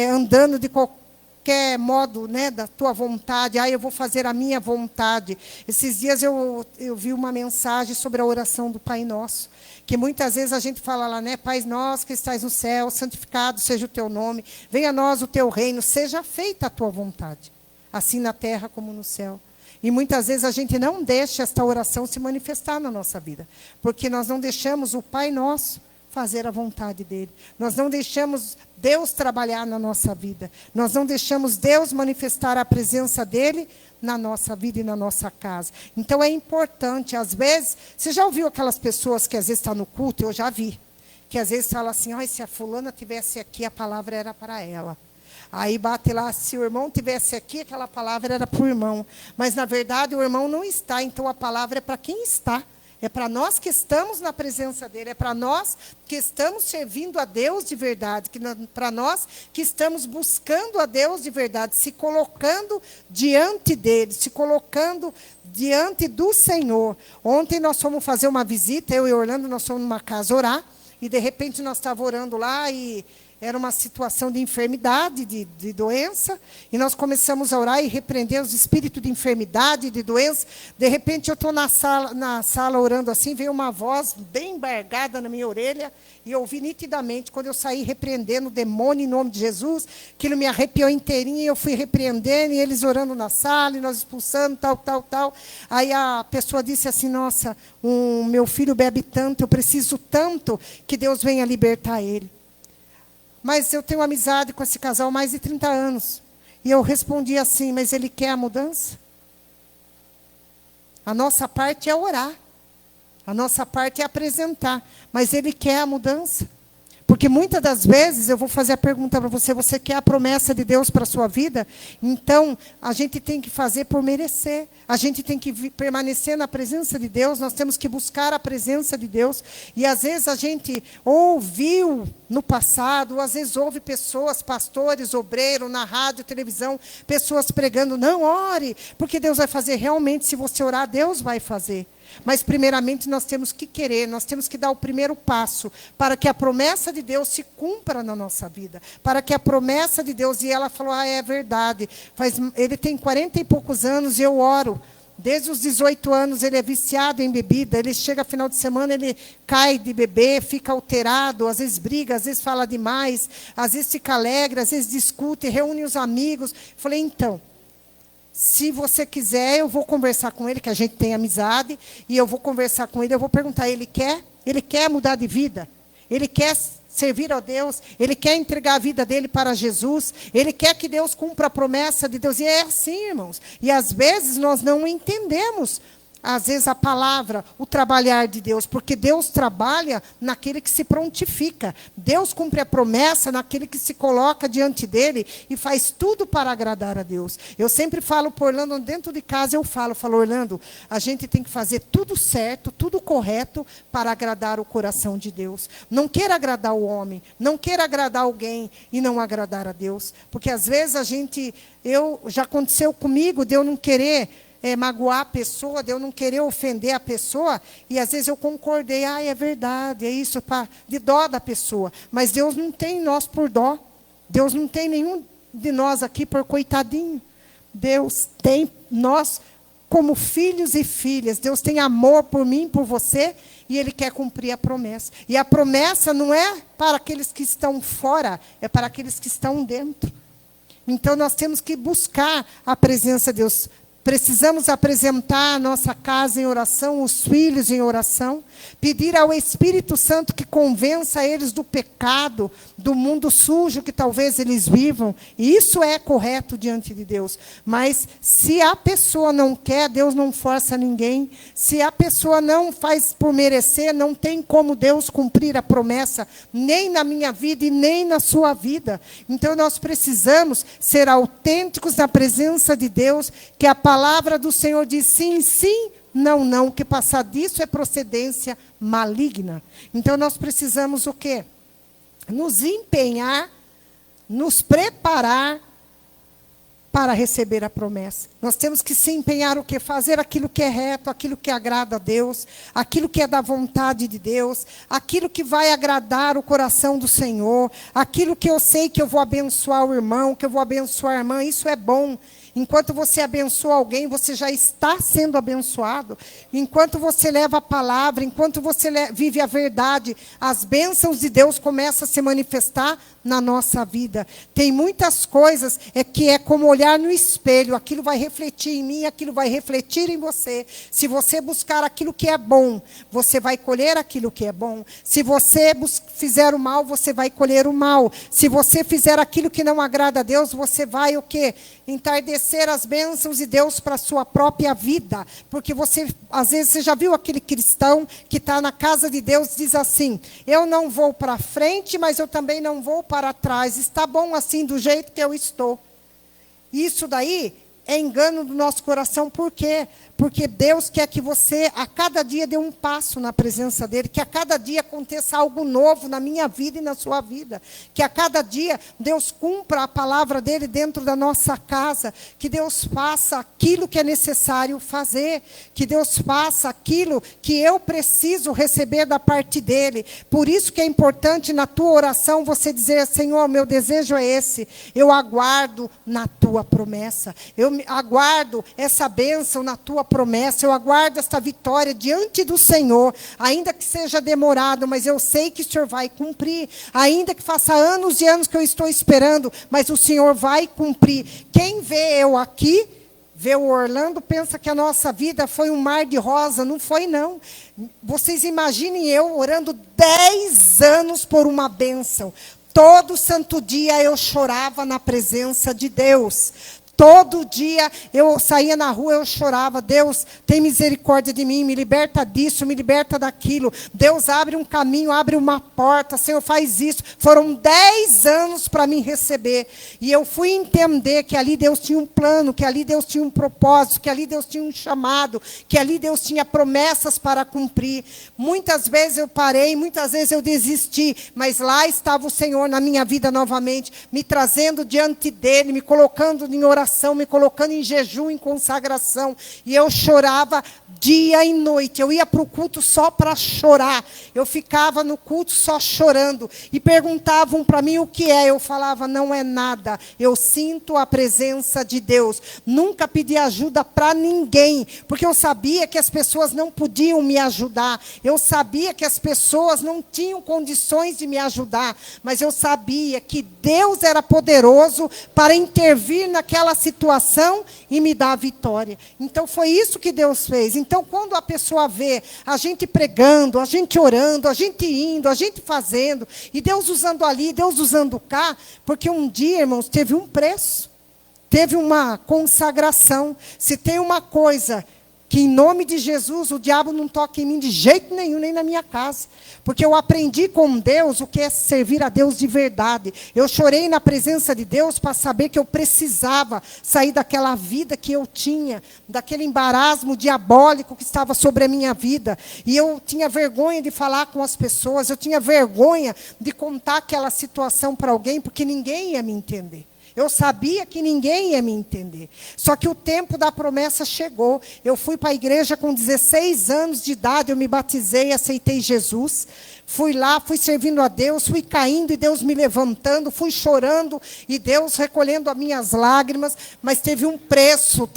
andando de qualquer modo, né, da tua vontade. Eu vou fazer a minha vontade. Esses dias eu vi uma mensagem sobre a oração do Pai Nosso. Que muitas vezes a gente fala lá, né? Pai nosso que estás no céu, santificado seja o teu nome, venha a nós o teu reino, seja feita a tua vontade, assim na terra como no céu. E muitas vezes a gente não deixa esta oração se manifestar na nossa vida, porque nós não deixamos o Pai nosso fazer a vontade dele. Nós não deixamos Deus trabalhar na nossa vida. Nós não deixamos Deus manifestar a presença dele na nossa vida e na nossa casa. Então é importante, às vezes, você já ouviu aquelas pessoas que às vezes estão no culto? Eu já vi. Que às vezes fala assim, se a fulana tivesse aqui, a palavra era para ela. Aí bate lá, se o irmão tivesse aqui, aquela palavra era para o irmão. Mas, na verdade, o irmão não está, então a palavra é para quem está. É para nós que estamos na presença dele, é para nós que estamos servindo a Deus de verdade, para nós que estamos buscando a Deus de verdade, se colocando diante dele, se colocando diante do Senhor. Ontem nós fomos fazer uma visita, eu e Orlando, nós fomos numa casa orar, e de repente nós estávamos orando lá e era uma situação de enfermidade, de doença, e nós começamos a orar e repreender os espíritos de enfermidade, de doença. De repente, eu estou na sala orando assim, veio uma voz bem embargada na minha orelha, e eu ouvi nitidamente, quando eu saí repreendendo o demônio em nome de Jesus, aquilo me arrepiou inteirinho, e eu fui repreendendo, e eles orando na sala, e nós expulsando, tal. Aí a pessoa disse assim, nossa, meu filho bebe tanto, eu preciso tanto que Deus venha libertar ele. Mas eu tenho amizade com esse casal há mais de 30 anos. E eu respondi assim, mas ele quer a mudança? A nossa parte é orar. A nossa parte é apresentar. Mas ele quer a mudança? Porque muitas das vezes, eu vou fazer a pergunta para você, você quer a promessa de Deus para a sua vida? Então, a gente tem que fazer por merecer. A gente tem que permanecer na presença de Deus, nós temos que buscar a presença de Deus. E às vezes a gente ouviu no passado, ou às vezes ouve pessoas, pastores, obreiros, na rádio, televisão, pessoas pregando, não ore, porque Deus vai fazer. Realmente, se você orar, Deus vai fazer. Mas, primeiramente, nós temos que querer, nós temos que dar o primeiro passo para que a promessa de Deus se cumpra na nossa vida. Para que a promessa de Deus, e ela falou, é verdade, ele tem 40 e poucos anos e eu oro. Desde os 18 anos ele é viciado em bebida, ele chega final de semana, ele cai de beber, fica alterado, às vezes briga, às vezes fala demais, às vezes fica alegre, às vezes discute, reúne os amigos. Falei, então, se você quiser, eu vou conversar com ele, que a gente tem amizade, e eu vou conversar com ele, eu vou perguntar, ele quer mudar de vida? Ele quer servir a Deus? Ele quer entregar a vida dele para Jesus? Ele quer que Deus cumpra a promessa de Deus? E é assim, irmãos. E às vezes nós não entendemos, às vezes, a palavra, o trabalhar de Deus, porque Deus trabalha naquele que se prontifica. Deus cumpre a promessa naquele que se coloca diante dele e faz tudo para agradar a Deus. Eu sempre falo para Orlando, dentro de casa eu falo, Orlando, a gente tem que fazer tudo certo, tudo correto para agradar o coração de Deus. Não queira agradar o homem, não queira agradar alguém e não agradar a Deus. Porque às vezes já aconteceu comigo de eu não querer magoar a pessoa, de eu não querer ofender a pessoa, e às vezes eu concordei, é verdade, é isso, de dó da pessoa. Mas Deus não tem nós por dó. Deus não tem nenhum de nós aqui por coitadinho. Deus tem nós como filhos e filhas. Deus tem amor por mim, por você, e Ele quer cumprir a promessa. E a promessa não é para aqueles que estão fora, é para aqueles que estão dentro. Então nós temos que buscar a presença de Deus. Precisamos apresentar a nossa casa em oração, os filhos em oração, pedir ao Espírito Santo que convença eles do pecado, do mundo sujo que talvez eles vivam. E isso é correto diante de Deus. Mas se a pessoa não quer, Deus não força ninguém. Se a pessoa não faz por merecer, não tem como Deus cumprir a promessa, nem na minha vida e nem na sua vida. Então nós precisamos ser autênticos na presença de Deus, que a palavra do Senhor diz sim, sim, não, não, que passar disso é procedência maligna. Então nós precisamos o quê? Nos empenhar, nos preparar para receber a promessa. Nós temos que se empenhar o quê? Fazer aquilo que é reto, aquilo que agrada a Deus, aquilo que é da vontade de Deus, aquilo que vai agradar o coração do Senhor, aquilo que eu sei que eu vou abençoar o irmão, que eu vou abençoar a irmã, isso é bom. Enquanto você abençoa alguém, você já está sendo abençoado. Enquanto você leva a palavra, enquanto você vive a verdade, as bênçãos de Deus começam a se manifestar na nossa vida. Tem muitas coisas que é como olhar no espelho. Aquilo vai refletir em mim, aquilo vai refletir em você. Se você buscar aquilo que é bom, você vai colher aquilo que é bom. Se você fizer o mal, você vai colher o mal. Se você fizer aquilo que não agrada a Deus, você vai o quê? Entardecer as bênçãos de Deus para a sua própria vida. Porque você, às vezes, você já viu aquele cristão que está na casa de Deus, diz assim, eu não vou para frente, mas eu também não vou para trás. Está bom assim, do jeito que eu estou. Isso daí é engano do nosso coração. Por quê? Porque Deus quer que você, a cada dia, dê um passo na presença dEle. Que a cada dia aconteça algo novo na minha vida e na sua vida. Que a cada dia Deus cumpra a palavra dEle dentro da nossa casa. Que Deus faça aquilo que é necessário fazer. Que Deus faça aquilo que eu preciso receber da parte dEle. Por isso que é importante na tua oração você dizer, Senhor, meu desejo é esse. Eu aguardo na tua promessa. Eu aguardo essa bênção na tua promessa, eu aguardo esta vitória diante do Senhor, ainda que seja demorado, mas eu sei que o Senhor vai cumprir, ainda que faça anos e anos que eu estou esperando, mas o Senhor vai cumprir. Quem vê eu aqui, vê o Orlando, pensa que a nossa vida foi um mar de rosa, não foi não. Vocês imaginem eu orando 10 anos por uma bênção, todo santo dia eu chorava na presença de Deus. Todo dia eu saía na rua, eu chorava. Deus, tem misericórdia de mim, me liberta disso, me liberta daquilo. Deus, abre um caminho, abre uma porta. Senhor, faz isso. Foram 10 anos para me receber. E eu fui entender que ali Deus tinha um plano, que ali Deus tinha um propósito, que ali Deus tinha um chamado, que ali Deus tinha promessas para cumprir. Muitas vezes eu parei, muitas vezes eu desisti, mas lá estava o Senhor na minha vida novamente, me trazendo diante dEle, me colocando em oração, me colocando em jejum, em consagração. E eu chorava dia e noite. Eu ia para o culto só para chorar. Eu ficava no culto só chorando. E perguntavam para mim o que é. Eu falava, não é nada. Eu sinto a presença de Deus. Nunca pedi ajuda para ninguém. Porque eu sabia que as pessoas não podiam me ajudar. Eu sabia que as pessoas não tinham condições de me ajudar. Mas eu sabia que Deus era poderoso para intervir naquela situação e me dar a vitória. Então foi isso que Deus fez. Então quando a pessoa vê a gente pregando, a gente orando, a gente indo, a gente fazendo, e Deus usando ali, Deus usando cá, porque um dia, irmãos, teve um preço, teve uma consagração. Se tem uma coisa que em nome de Jesus o diabo não toca em mim de jeito nenhum, nem na minha casa. Porque eu aprendi com Deus o que é servir a Deus de verdade. Eu chorei na presença de Deus para saber que eu precisava sair daquela vida que eu tinha, daquele embaraço diabólico que estava sobre a minha vida. E eu tinha vergonha de falar com as pessoas, eu tinha vergonha de contar aquela situação para alguém, porque ninguém ia me entender. Eu sabia que ninguém ia me entender. Só que o tempo da promessa chegou. Eu fui para a igreja com 16 anos de idade, eu me batizei, aceitei Jesus. Fui lá, fui servindo a Deus, fui caindo e Deus me levantando, fui chorando e Deus recolhendo as minhas lágrimas, mas teve um preço.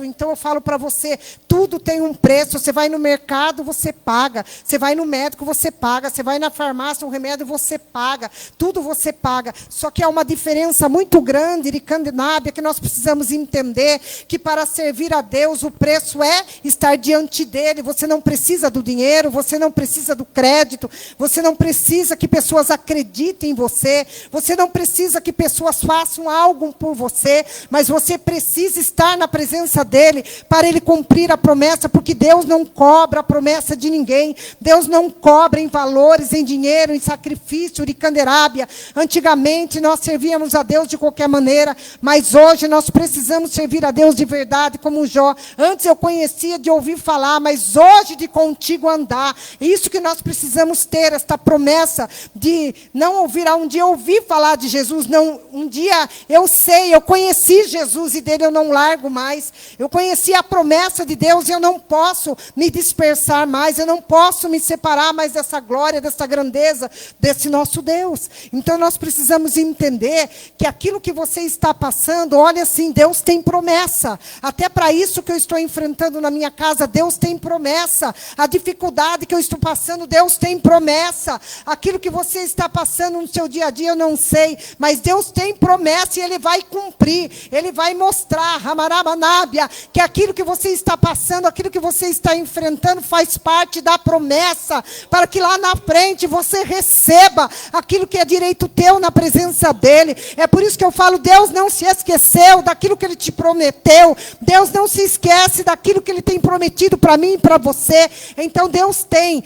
Então eu falo para você, tudo tem um preço. Você vai no mercado, você paga. Você vai no médico, você paga. Você vai na farmácia, um remédio, você paga. Tudo você paga. Só que há uma diferença muito grande, Iricandenábia, que nós precisamos entender, que para servir a Deus, o preço é estar diante dele. Você não precisa do dinheiro, você não precisa do crédito, você não precisa que pessoas acreditem em você, você não precisa que pessoas façam algo por você, mas você precisa estar na presença dele para ele cumprir a promessa, porque Deus não cobra a promessa de ninguém. Deus não cobra em valores, em dinheiro, em sacrifício, Iricanderábia. Antigamente nós servíamos a Deus de qualquer maneira, mas hoje nós precisamos servir a Deus de verdade, como Jó. Antes eu conhecia de ouvir falar, mas hoje de contigo andar. É isso que nós precisamos ter, esta promessa de não ouvir, um dia eu ouvi falar de Jesus, não, um dia eu sei, eu conheci Jesus e dele eu não largo mais. Eu conheci a promessa de Deus e eu não posso me dispersar mais, eu não posso me separar mais dessa glória, dessa grandeza, desse nosso Deus. Então nós precisamos entender que aquilo que você está passando, olha assim, Deus tem promessa. Até para isso que eu estou enfrentando na minha casa, Deus tem promessa. A dificuldade que eu estou passando, Deus tem promessa. Aquilo que você está passando no seu dia a dia, eu não sei, mas Deus tem promessa e Ele vai cumprir. Ele vai mostrar, Ramarabanábia, que aquilo que você está passando, aquilo que você está enfrentando faz parte da promessa, para que lá na frente você receba aquilo que é direito teu na presença dEle. É por isso que eu falo, Deus não se esqueceu daquilo que Ele te prometeu. Deus não se esquece daquilo que Ele tem prometido para mim e para você. Então Deus tem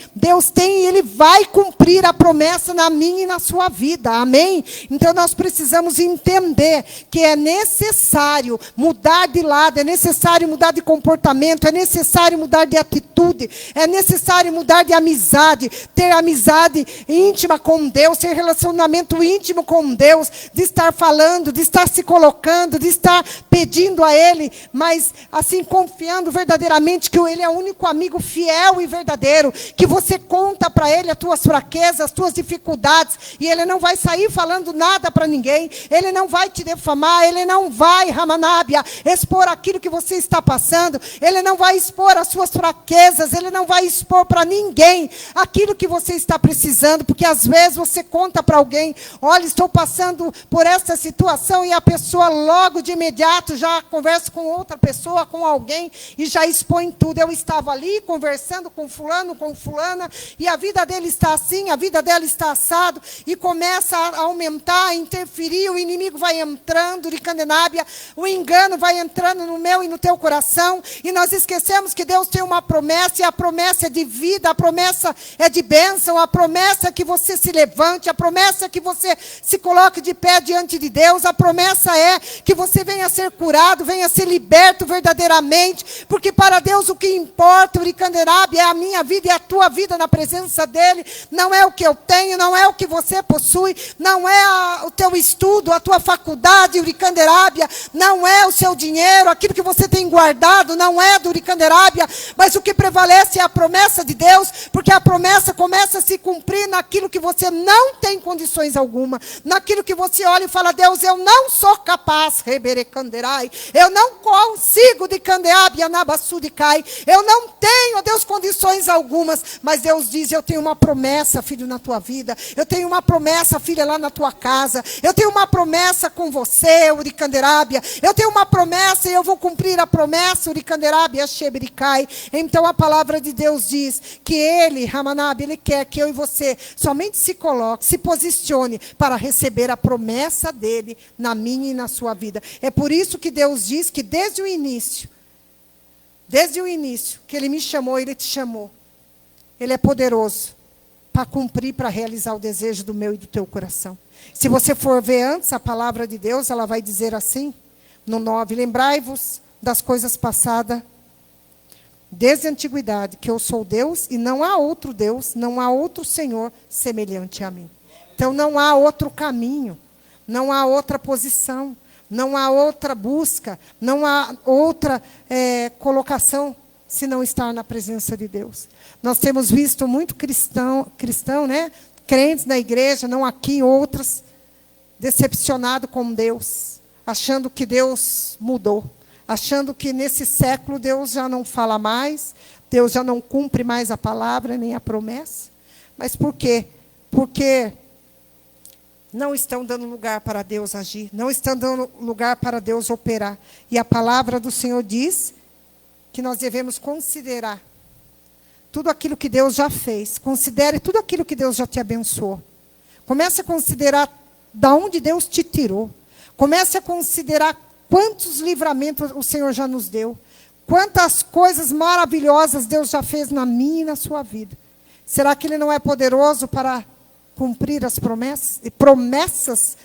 e Ele vai cumprir a promessa na minha e na sua vida. Amém? Então nós precisamos entender que é necessário mudar de lado, é necessário mudar de comportamento, é necessário mudar de atitude, é necessário mudar de amizade, ter amizade íntima com Deus, ter relacionamento íntimo com Deus, de estar falando, de estar se colocando, de estar pedindo a Ele, mas assim confiando verdadeiramente que Ele é o único amigo fiel e verdadeiro, que você conta para Ele as tuas fraquezas, as tuas dificuldades, e Ele não vai sair falando nada para ninguém, Ele não vai te defamar, Ele não vai, Ramanábia, expor aquilo que você está passando, Ele não vai expor as suas fraquezas, Ele não vai expor para ninguém aquilo que você está precisando, porque às vezes você conta para alguém, olha, estou passando por essa situação, e a pessoa logo de imediato já conversa com outra pessoa, com alguém, e já expõe tudo. Eu estava ali conversando com fulano, com fulana, e a vida dele está assim, a vida dela está assado, e começa a aumentar, a interferir, o inimigo vai entrando, Iricandenábia, o engano vai entrando no meu e no teu coração, e nós esquecemos que Deus tem uma promessa, e a promessa é de vida, a promessa é de bênção, a promessa é que você se levante, a promessa é que você se coloque de pé diante de Deus, a promessa é que você venha ser curado, venha ser liberto verdadeiramente, porque para Deus o que importa, Iricandenábia, é a minha vida e a tua vida na presença dEle, não é o que eu tenho, não é o que você possui, não é o teu estudo, a tua faculdade, Iricandenábia, não é o seu dinheiro, aquilo que você tem guardado, não é do Iricandenábia, mas o que prevalece é a promessa de Deus, porque a promessa começa a se cumprir naquilo que você não tem condições alguma, naquilo que você olha e fala, Deus, eu não sou capaz, eu não consigo de candeábia na baçudicai, eu não tenho, Deus, condições algumas, mas Deus diz, eu tenho uma promessa, filho, na tua vida, eu tenho uma promessa, filha, lá na tua casa, eu tenho uma promessa com você, Uricanderábia, eu tenho uma promessa e eu vou cumprir a promessa, Uricanderábia, Shebericai. Então a palavra de Deus diz que Ele, Ramanabi, Ele quer que eu e você somente se coloque, se posicione para receber a promessa dEle na minha e na sua vida. É por isso que Deus diz que desde o início que Ele me chamou, Ele te chamou. Ele é poderoso para cumprir, para realizar o desejo do meu e do teu coração. Se você for ver antes a palavra de Deus, ela vai dizer assim, no 9, lembrai-vos das coisas passadas, desde a antiguidade, que eu sou Deus e não há outro Deus, não há outro Senhor semelhante a mim. Então não há outro caminho, não há outra posição, não há outra busca, não há outra colocação se não estar na presença de Deus. Nós temos visto muito cristão, né? Crentes na igreja, não aqui, outras, decepcionado com Deus, achando que Deus mudou, achando que nesse século Deus já não fala mais, Deus já não cumpre mais a palavra nem a promessa. Mas por quê? Porque não estão dando lugar para Deus agir, não estão dando lugar para Deus operar. E a palavra do Senhor diz que nós devemos considerar tudo aquilo que Deus já fez. Considere tudo aquilo que Deus já te abençoou. Comece a considerar da onde Deus te tirou. Comece a considerar quantos livramentos o Senhor já nos deu. Quantas coisas maravilhosas Deus já fez na minha e na sua vida. Será que Ele não é poderoso para cumprir as promessas? E promessas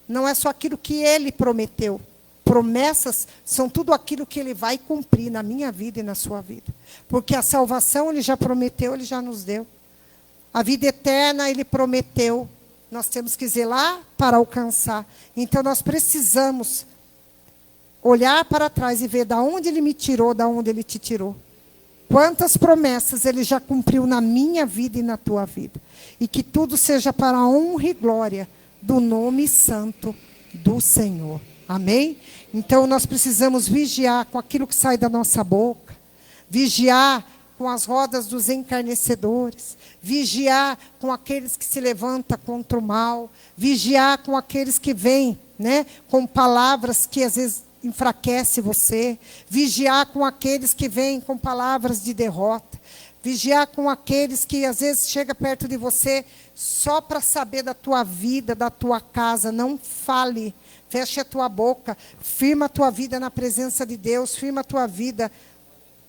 não é só aquilo que Ele prometeu. Promessas são tudo aquilo que Ele vai cumprir na minha vida e na sua vida. Porque a salvação Ele já prometeu, Ele já nos deu. A vida eterna Ele prometeu. Nós temos que zelar para alcançar. Então nós precisamos olhar para trás e ver de onde Ele me tirou, de onde Ele te tirou. Quantas promessas Ele já cumpriu na minha vida e na tua vida. E que tudo seja para a honra e glória do nome santo do Senhor. Amém? Então nós precisamos vigiar com aquilo que sai da nossa boca. Vigiar com as rodas dos encarnecedores. Vigiar com aqueles que se levantam contra o mal. Vigiar com aqueles que vêm, né, com palavras que às vezes enfraquecem você. Vigiar com aqueles que vêm com palavras de derrota. Vigiar com aqueles que às vezes chegam perto de você só para saber da tua vida, da tua casa. Não fale. Feche a tua boca. Firma a tua vida na presença de Deus. Firma a tua vida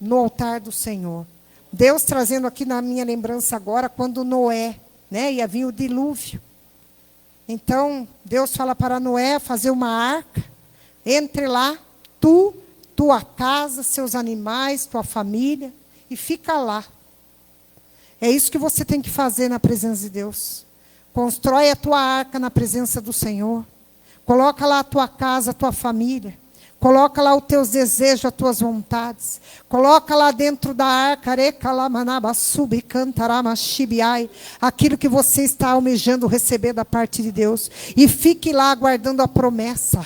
no altar do Senhor. Deus trazendo aqui na minha lembrança agora, quando Noé, né, ia vir o dilúvio. Então, Deus fala para Noé fazer uma arca. Entre lá, tu, tua casa, seus animais, tua família, e fica lá. É isso que você tem que fazer na presença de Deus. Constrói a tua arca na presença do Senhor. Coloca lá a tua casa, a tua família. Coloca lá os teus desejos, as tuas vontades. Coloca lá dentro da arca, aquilo que você está almejando receber da parte de Deus. E fique lá aguardando a promessa.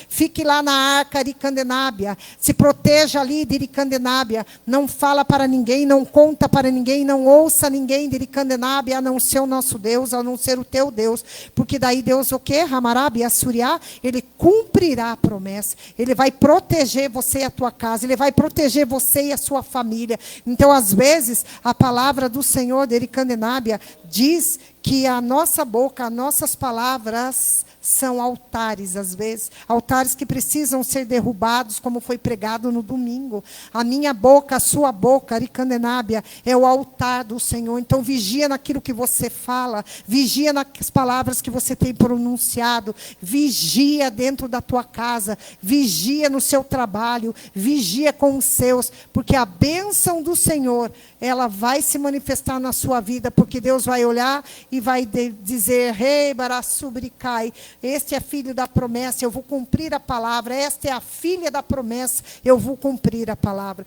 Fique lá na arca de Candenábia. Se proteja ali de Candenábia. Não fala para ninguém, não conta para ninguém, não ouça ninguém de Candenábia, a não ser o nosso Deus, a não ser o teu Deus. Porque daí Deus o quê? Ramarabi, Assuriá, Ele cumprirá a promessa. Ele vai proteger você e a tua casa. Ele vai proteger você e a sua família. Então, às vezes, a palavra do Senhor, de Candenábia, diz que a nossa boca, as nossas palavras são altares, às vezes. Altares que precisam ser derrubados, como foi pregado no domingo. A minha boca, a sua boca, Aricandenábia, é o altar do Senhor. Então, vigia naquilo que você fala. Vigia nas palavras que você tem pronunciado. Vigia dentro da tua casa. Vigia no seu trabalho. Vigia com os seus. Porque a bênção do Senhor, ela vai se manifestar na sua vida. Porque Deus vai olhar e vai dizer, Rei Barassubricai, este é filho da promessa, eu vou cumprir a palavra. Esta é a filha da promessa, eu vou cumprir a palavra.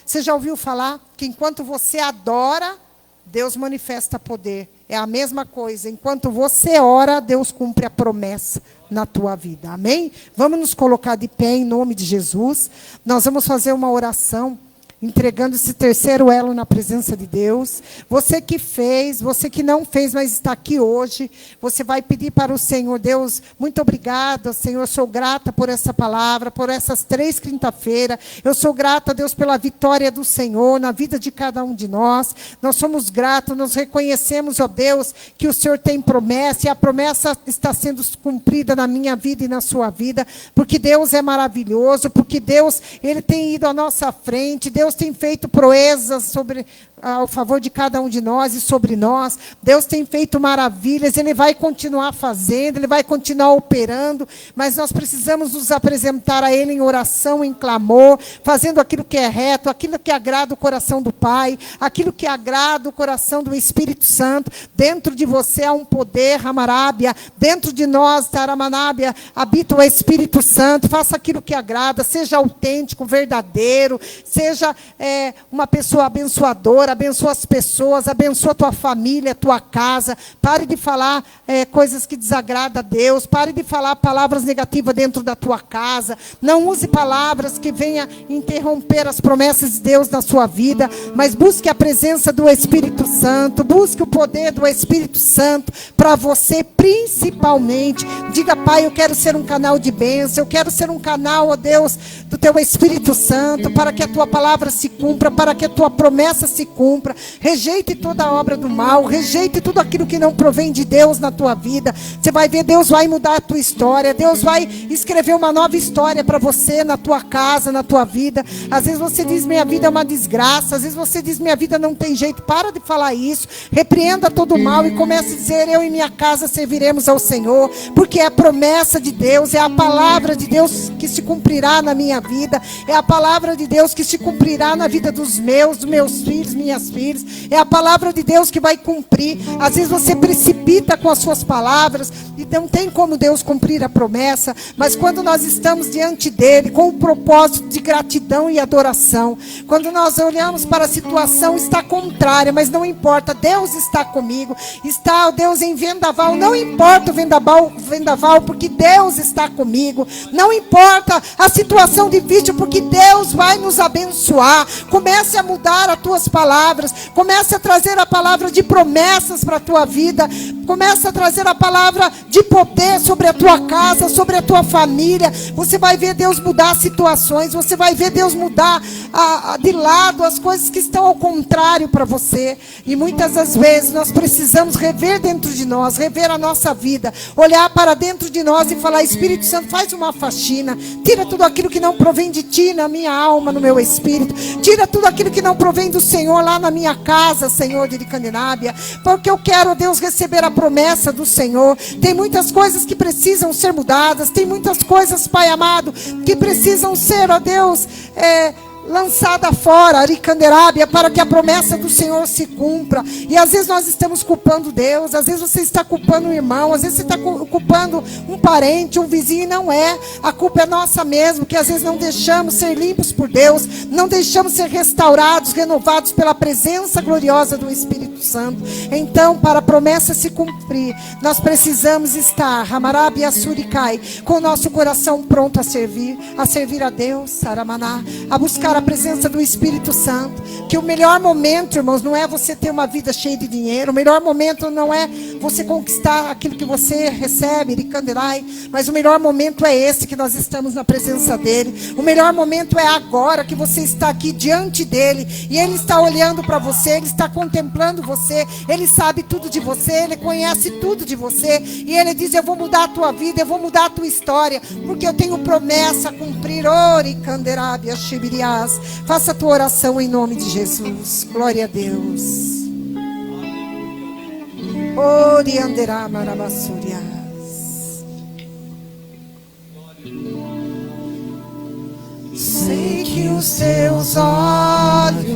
Você já ouviu falar que enquanto você adora, Deus manifesta poder. É a mesma coisa, enquanto você ora, Deus cumpre a promessa na tua vida. Amém? Vamos nos colocar de pé em nome de Jesus. Nós vamos fazer uma oração, entregando esse terceiro elo na presença de Deus. Você que fez, você que não fez, mas está aqui hoje, você vai pedir para o Senhor, Deus, muito obrigada, Senhor, eu sou grata por essa palavra, por essas 3 quinta-feiras, eu sou grata, Deus, pela vitória do Senhor na vida de cada um de nós. Nós somos gratos, nós reconhecemos, ó Deus, que o Senhor tem promessa, e a promessa está sendo cumprida na minha vida e na sua vida, porque Deus é maravilhoso, porque Deus, Ele tem ido à nossa frente, Deus tem feito proezas ao favor de cada um de nós e sobre nós. Deus tem feito maravilhas, Ele vai continuar fazendo, Ele vai continuar operando, mas nós precisamos nos apresentar a Ele em oração, em clamor, fazendo aquilo que é reto, aquilo que agrada o coração do Pai, aquilo que agrada o coração do Espírito Santo. Dentro de você há um poder, Ramarábia, dentro de nós, Taramanábia, habita o Espírito Santo. Faça aquilo que agrada, seja autêntico, verdadeiro, seja uma pessoa abençoadora, abençoa as pessoas, abençoa a tua família, a tua casa. Pare de falar coisas que desagradam a Deus, pare de falar palavras negativas dentro da tua casa, não use palavras que venham interromper as promessas de Deus na sua vida, mas busque a presença do Espírito Santo, busque o poder do Espírito Santo para você principalmente. Diga: Pai, eu quero ser um canal de bênção, eu quero ser um canal, ó Deus, do teu Espírito Santo, para que a tua palavra se cumpra, para que a tua promessa se cumpra. Rejeite toda a obra do mal, rejeite tudo aquilo que não provém de Deus na tua vida. Você vai ver, Deus vai mudar a tua história, Deus vai escrever uma nova história para você, na tua casa, na tua vida. Às vezes você diz: minha vida é uma desgraça, às vezes você diz: minha vida não tem jeito. Para de falar isso, repreenda todo o mal e comece a dizer: eu e minha casa serviremos ao Senhor, porque é a promessa de Deus, é a palavra de Deus que se cumprirá na minha vida, é a palavra de Deus que se cumprirá na vida dos meus filhos, minhas filhas, é a palavra de Deus que vai cumprir. Às vezes você precipita com as suas palavras e não tem como Deus cumprir a promessa, mas quando nós estamos diante dele com o propósito de gratidão e adoração, quando nós olhamos para a situação, está contrária, mas não importa, Deus está comigo, está o Deus em vendaval, não importa o vendaval, porque Deus está comigo, não importa a situação difícil, porque Deus vai nos abençoar. Comece a mudar as tuas palavras, comece a trazer a palavra de promessas para a tua vida, comece a trazer a palavra de poder sobre a tua casa, sobre a tua família. Você vai ver Deus mudar situações, você vai ver Deus mudar de lado as coisas que estão ao contrário para você. E muitas das vezes nós precisamos rever dentro de nós, rever a nossa vida, olhar para dentro de nós e falar: Espírito Santo, faz uma faxina, tira tudo aquilo que não provém de ti na minha alma, no meu espírito, tira tudo aquilo que não provém do Senhor lá na minha casa, Senhor de Candenábia, porque eu quero, Deus, receber a promessa do Senhor. Tem muitas coisas que precisam ser mudadas, tem muitas coisas, Pai amado, que precisam ser, ó Deus, lançada fora, Aricanderábia, para que a promessa do Senhor se cumpra. E às vezes nós estamos culpando Deus, às vezes você está culpando um irmão, às vezes você está culpando um parente, um vizinho, e não é. A culpa é nossa mesmo, que às vezes não deixamos ser limpos por Deus, não deixamos ser restaurados, renovados pela presença gloriosa do Espírito Santo. Então, para a promessa se cumprir, nós precisamos estar, Ramarábia Suricai, com o nosso coração pronto a servir a Deus, Saramaná, a buscar a presença do Espírito Santo. Que o melhor momento, irmãos, não é você ter uma vida cheia de dinheiro, o melhor momento não é você conquistar aquilo que você recebe, mas o melhor momento é esse, que nós estamos na presença dele. O melhor momento é agora, que você está aqui diante dele, e ele está olhando para você, ele está contemplando você, ele sabe tudo de você, ele conhece tudo de você, e ele diz: eu vou mudar a tua vida, eu vou mudar a tua história, porque eu tenho promessa a cumprir. Oricanderábia Shibiriás. Faça a tua oração em nome de Jesus. Glória a Deus. Orianderá Marabassurias. Sei que os teus olhos,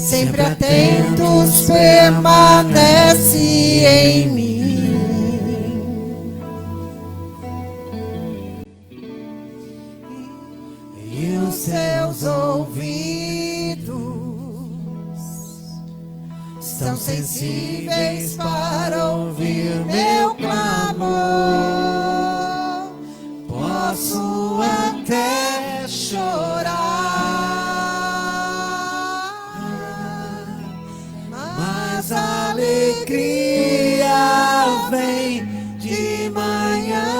sempre atentos, permanecem em mim. Seus ouvidos são sensíveis para ouvir meu clamor. Posso até chorar, mas a alegria vem de manhã.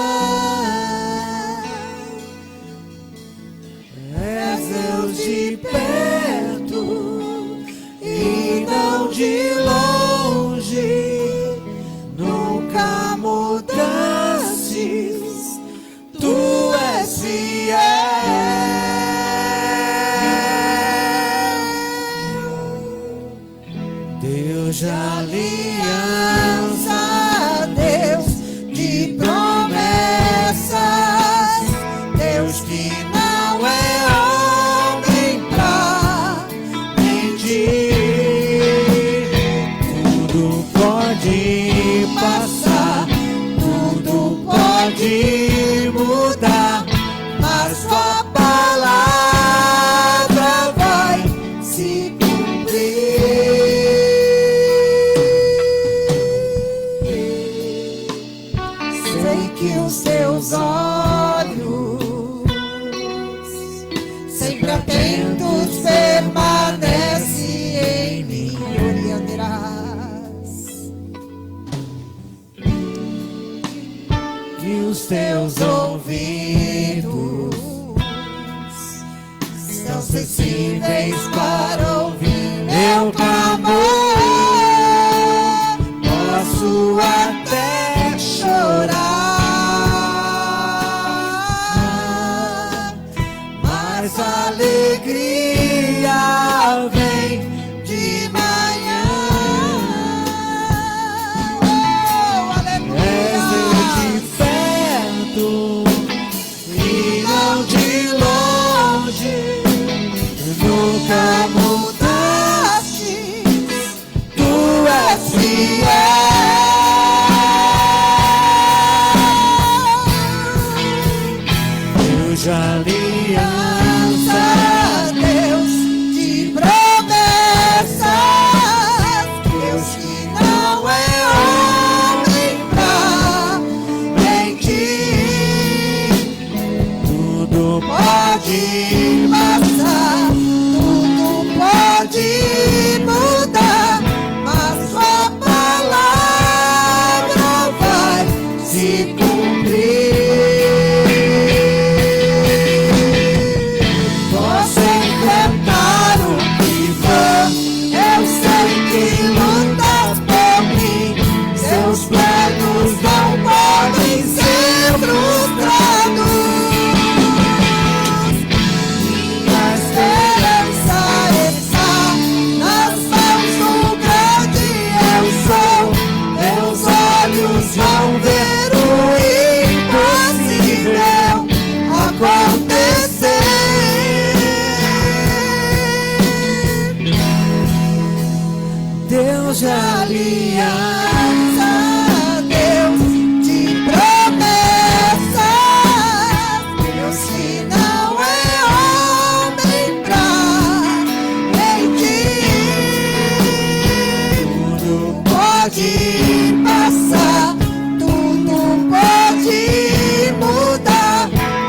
Deus de perto e não de longe. Sei que os teus olhos, sempre atentos, permanecem em mim, orientarás. E os teus ouvidos São sensíveis para ouvir meu clamor. Posso até chorar, mas a alegria vem de manhã. Oh, és de aleluia. perto e não de longe. Nunca mudaste, tu és fiel. Cuja aliança, Deus de promessas, Deus que não é homem pra mentir. tudo Pode passar, tudo pode mudar, mas sua palavra vai se cumprir. Posso enfrentar o que for, eu sei que lutas por mim. Seus planos não podem ser frustrados. Minha esperança está nas mãos do grande eu sou. Meus olhos vão ver o impossível acontecer. Deus de aliança, Deus de promessas, Deus que não é homem pra mentir. Tudo pode passar, tudo pode mudar,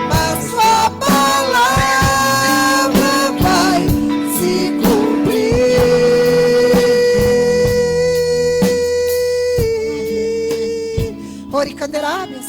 mas sua palavra vai se cumprir. Oricanderábias,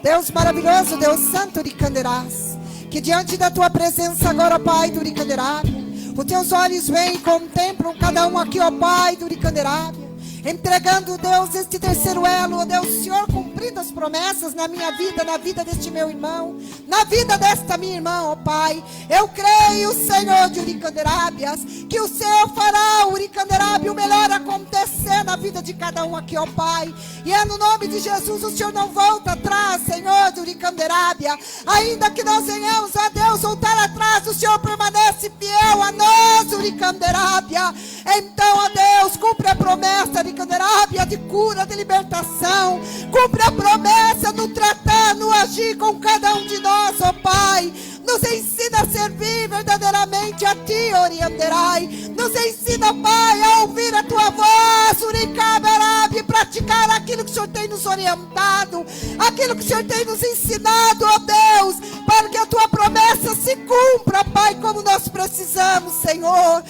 Deus maravilhoso, Deus santo de Canderás, que diante da tua presença agora, Pai do Oricanderábia, os teus olhos vêm e contemplam cada um aqui, ó Pai do Oricanderábia, entregando, Deus, este terceiro elo, ó Deus, Senhor, cumprindo as promessas na minha vida, na vida deste meu irmão, na vida desta minha irmã, ó Pai. Eu creio, Senhor de Uricanderábias, que o Senhor fará, Uricanderábia, o melhor acontecer na vida de cada um aqui, ó Pai. E é no nome de Jesus, o Senhor não volta atrás, Senhor de Uricanderábia. Ainda que nós venhamos, ó Deus, voltar atrás, o Senhor permanece fiel a nós, Uricanderábia. Então, ó Deus, cumpre a promessa de Canderábia, de cura, de libertação. Cumpre a promessa no tratar, no agir com cada um de nós, ó Pai. Nos ensina a servir verdadeiramente a Ti, Orianderai. Nos ensina, Pai, a ouvir a Tua voz, Uricaberab, e praticar aquilo que o Senhor tem nos orientado, aquilo que o Senhor tem nos ensinado, ó Deus, para que a Tua promessa se cumpra, Pai, como nós precisamos, Senhor.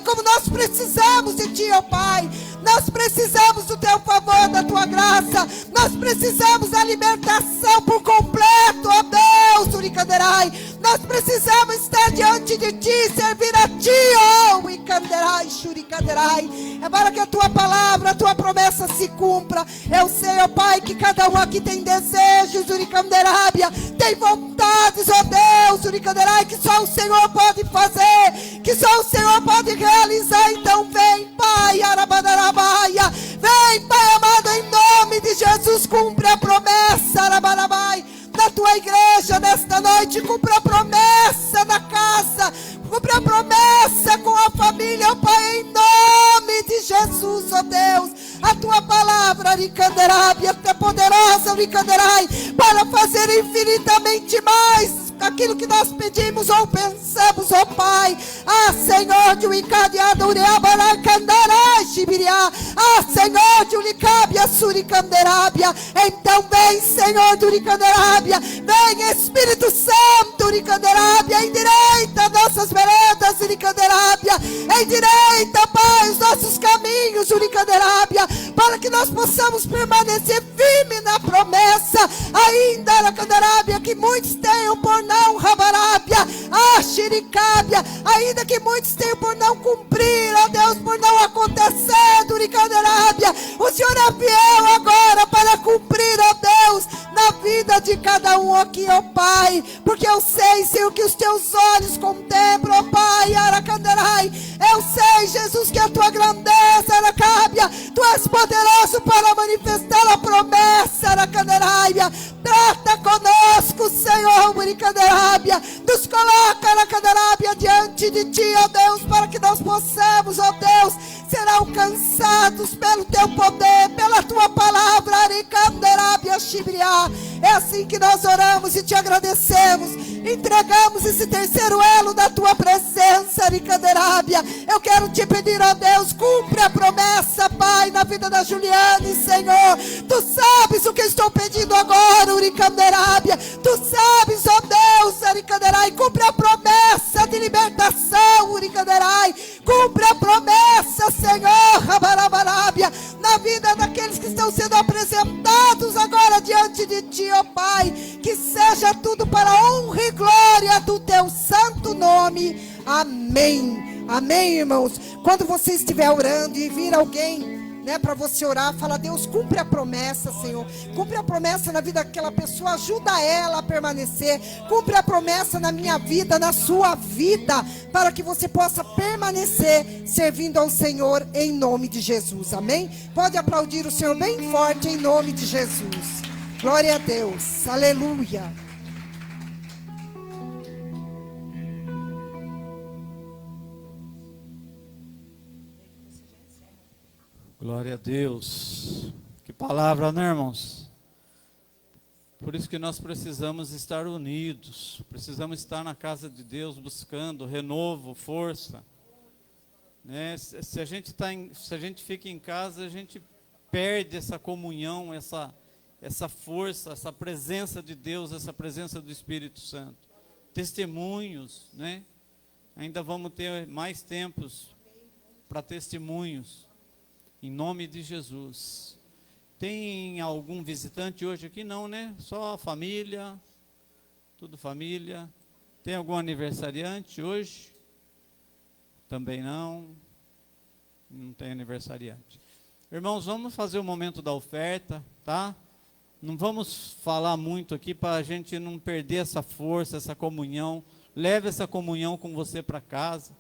Como nós precisamos de Ti, ó Pai. Nós precisamos do Teu favor, da Tua graça. Nós precisamos da libertação por completo, ó Deus, Uricanderai. Nós precisamos estar diante de Ti, servir a Ti, ó Uricanderai, Shuricanderai. É para que a Tua palavra, a Tua promessa se cumpra. Eu sei, ó Pai, que cada um aqui tem desejos, Uricanderábia, tem vontades, ó Deus, Uricanderai, que só o Senhor pode fazer, que só o Senhor pode realizar. Então vem, Pai, Arabadarabaia. Vem, Pai amado, em nome de Jesus, cumpre a promessa, Arabarabai, da Tua igreja nesta noite. Cumpre a promessa da casa, cumpre a promessa com a família, ó Pai, em nome de Jesus, ó Deus. A Tua palavra, Ricanderábia, é poderosa, Ricanderai, para fazer infinitamente mais aquilo que nós pedimos ou pensamos, ó Pai. Ah, Senhor, de Uicadiada, Ureabaracandara, Xibiriá. Ah, Senhor, de Unicábia, Suricanderábia. Então vem, Senhor, de Uricanderábia. Vem, Espírito Santo, Uricanderábia. Endireita nossas veredas, Uricanderábia. Endireita, Pai, os nossos caminhos, Uricanderábia. Para que nós possamos permanecer firme na promessa. Ainda, Uricanderábia, que muitos tenham por não, Rabarábia. Ah, Xiricábia. Ainda que muitos tenham por não cumprir, ó Deus, por não acontecer, Uricanderábia. O Senhor é fiel agora para cumprir, ó Deus, na vida de cada um aqui, ó Pai. Porque eu sei, Senhor, que os teus olhos contemplam, ó Pai, Aracandarai. Eu sei, Jesus, que a tua grandeza, Aracábia, tu és poderoso para manifestar a promessa, Aracandarai. Trata conosco, Senhor, Uricanderábia. Nos coloca, Aracandarábia, diante de ti, ó Deus, para que nós possamos, ó Deus, ser alcançados pelo teu poder, pela tua palavra, Aricanderábia, Xibriá. É assim que nós oramos e te agradecemos. Entregamos esse terceiro elo da tua presença, Aricanderábia. Eu quero te pedir, ó Deus, cumpre a promessa, Pai, na vida da Juliane, Senhor. Tu sabes o que eu estou pedindo agora, Uricanderábia. Tu sabes, ó Deus, Aricanderai, cumpre a promessa de libertação, Uricanderai. Cumpre a promessa, Senhor, Rabarabarábia, na vida daqueles que estão sendo apresentados agora diante de ti, ó Pai. Que seja tudo para a honra e glória do teu santo nome. Amém. Amém, irmãos. Quando você estiver orando e vir alguém, para você orar, fala: Deus, cumpre a promessa, Senhor. Cumpre a promessa na vida daquela pessoa, ajuda ela a permanecer. Cumpre a promessa na minha vida, na sua vida, para que você possa permanecer servindo ao Senhor em nome de Jesus. Amém? Pode aplaudir o Senhor bem forte em nome de Jesus. Glória a Deus. Aleluia. Glória a Deus. Que palavra, né, irmãos? Por isso que nós precisamos estar unidos. Precisamos estar na casa de Deus buscando renovo, força. Né? Se a gente fica em casa, a gente perde essa comunhão, essa força, essa presença de Deus, essa presença do Espírito Santo. Testemunhos, né? Ainda vamos ter mais tempos para testemunhos. Em nome de Jesus. Tem algum visitante hoje aqui? Não, né? Só família. Tudo família. Tem algum aniversariante hoje? Também não. Não tem aniversariante. Irmãos, vamos fazer o momento da oferta, tá? Não vamos falar muito aqui para a gente não perder essa força, essa comunhão. Leve essa comunhão com você para casa.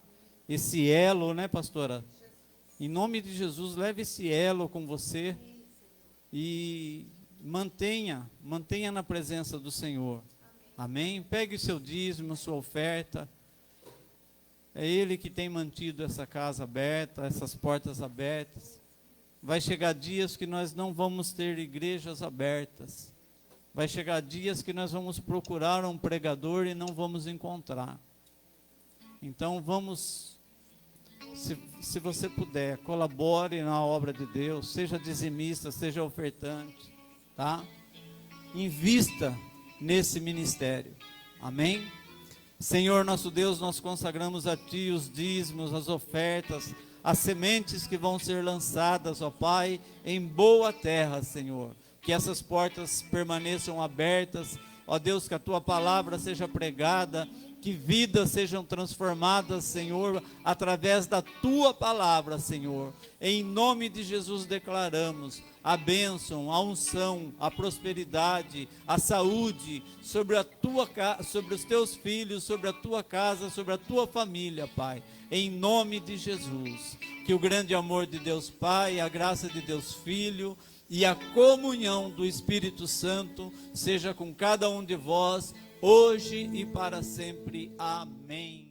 Esse elo, né, pastora? Em nome de Jesus, leve esse elo com você e mantenha na presença do Senhor. Amém? Pegue o seu dízimo, sua oferta. É Ele que tem mantido essa casa aberta, essas portas abertas. Vai chegar dias que nós não vamos ter igrejas abertas. Vai chegar dias que nós vamos procurar um pregador e não vamos encontrar. Então vamos... Se você puder, colabore na obra de Deus, seja dizimista, seja ofertante, tá? Invista nesse ministério, amém? Senhor nosso Deus, nós consagramos a Ti os dízimos, as ofertas, as sementes que vão ser lançadas, ó Pai, em boa terra, Senhor. Que essas portas permaneçam abertas, ó Deus, que a Tua palavra seja pregada, que vidas sejam transformadas, Senhor, através da Tua palavra, Senhor. Em nome de Jesus declaramos a bênção, a unção, a prosperidade, a saúde sobre sobre os Teus filhos, sobre a Tua casa, sobre a Tua família, Pai. Em nome de Jesus. Que o grande amor de Deus Pai, a graça de Deus Filho e a comunhão do Espírito Santo seja com cada um de vós, hoje e para sempre. Amém.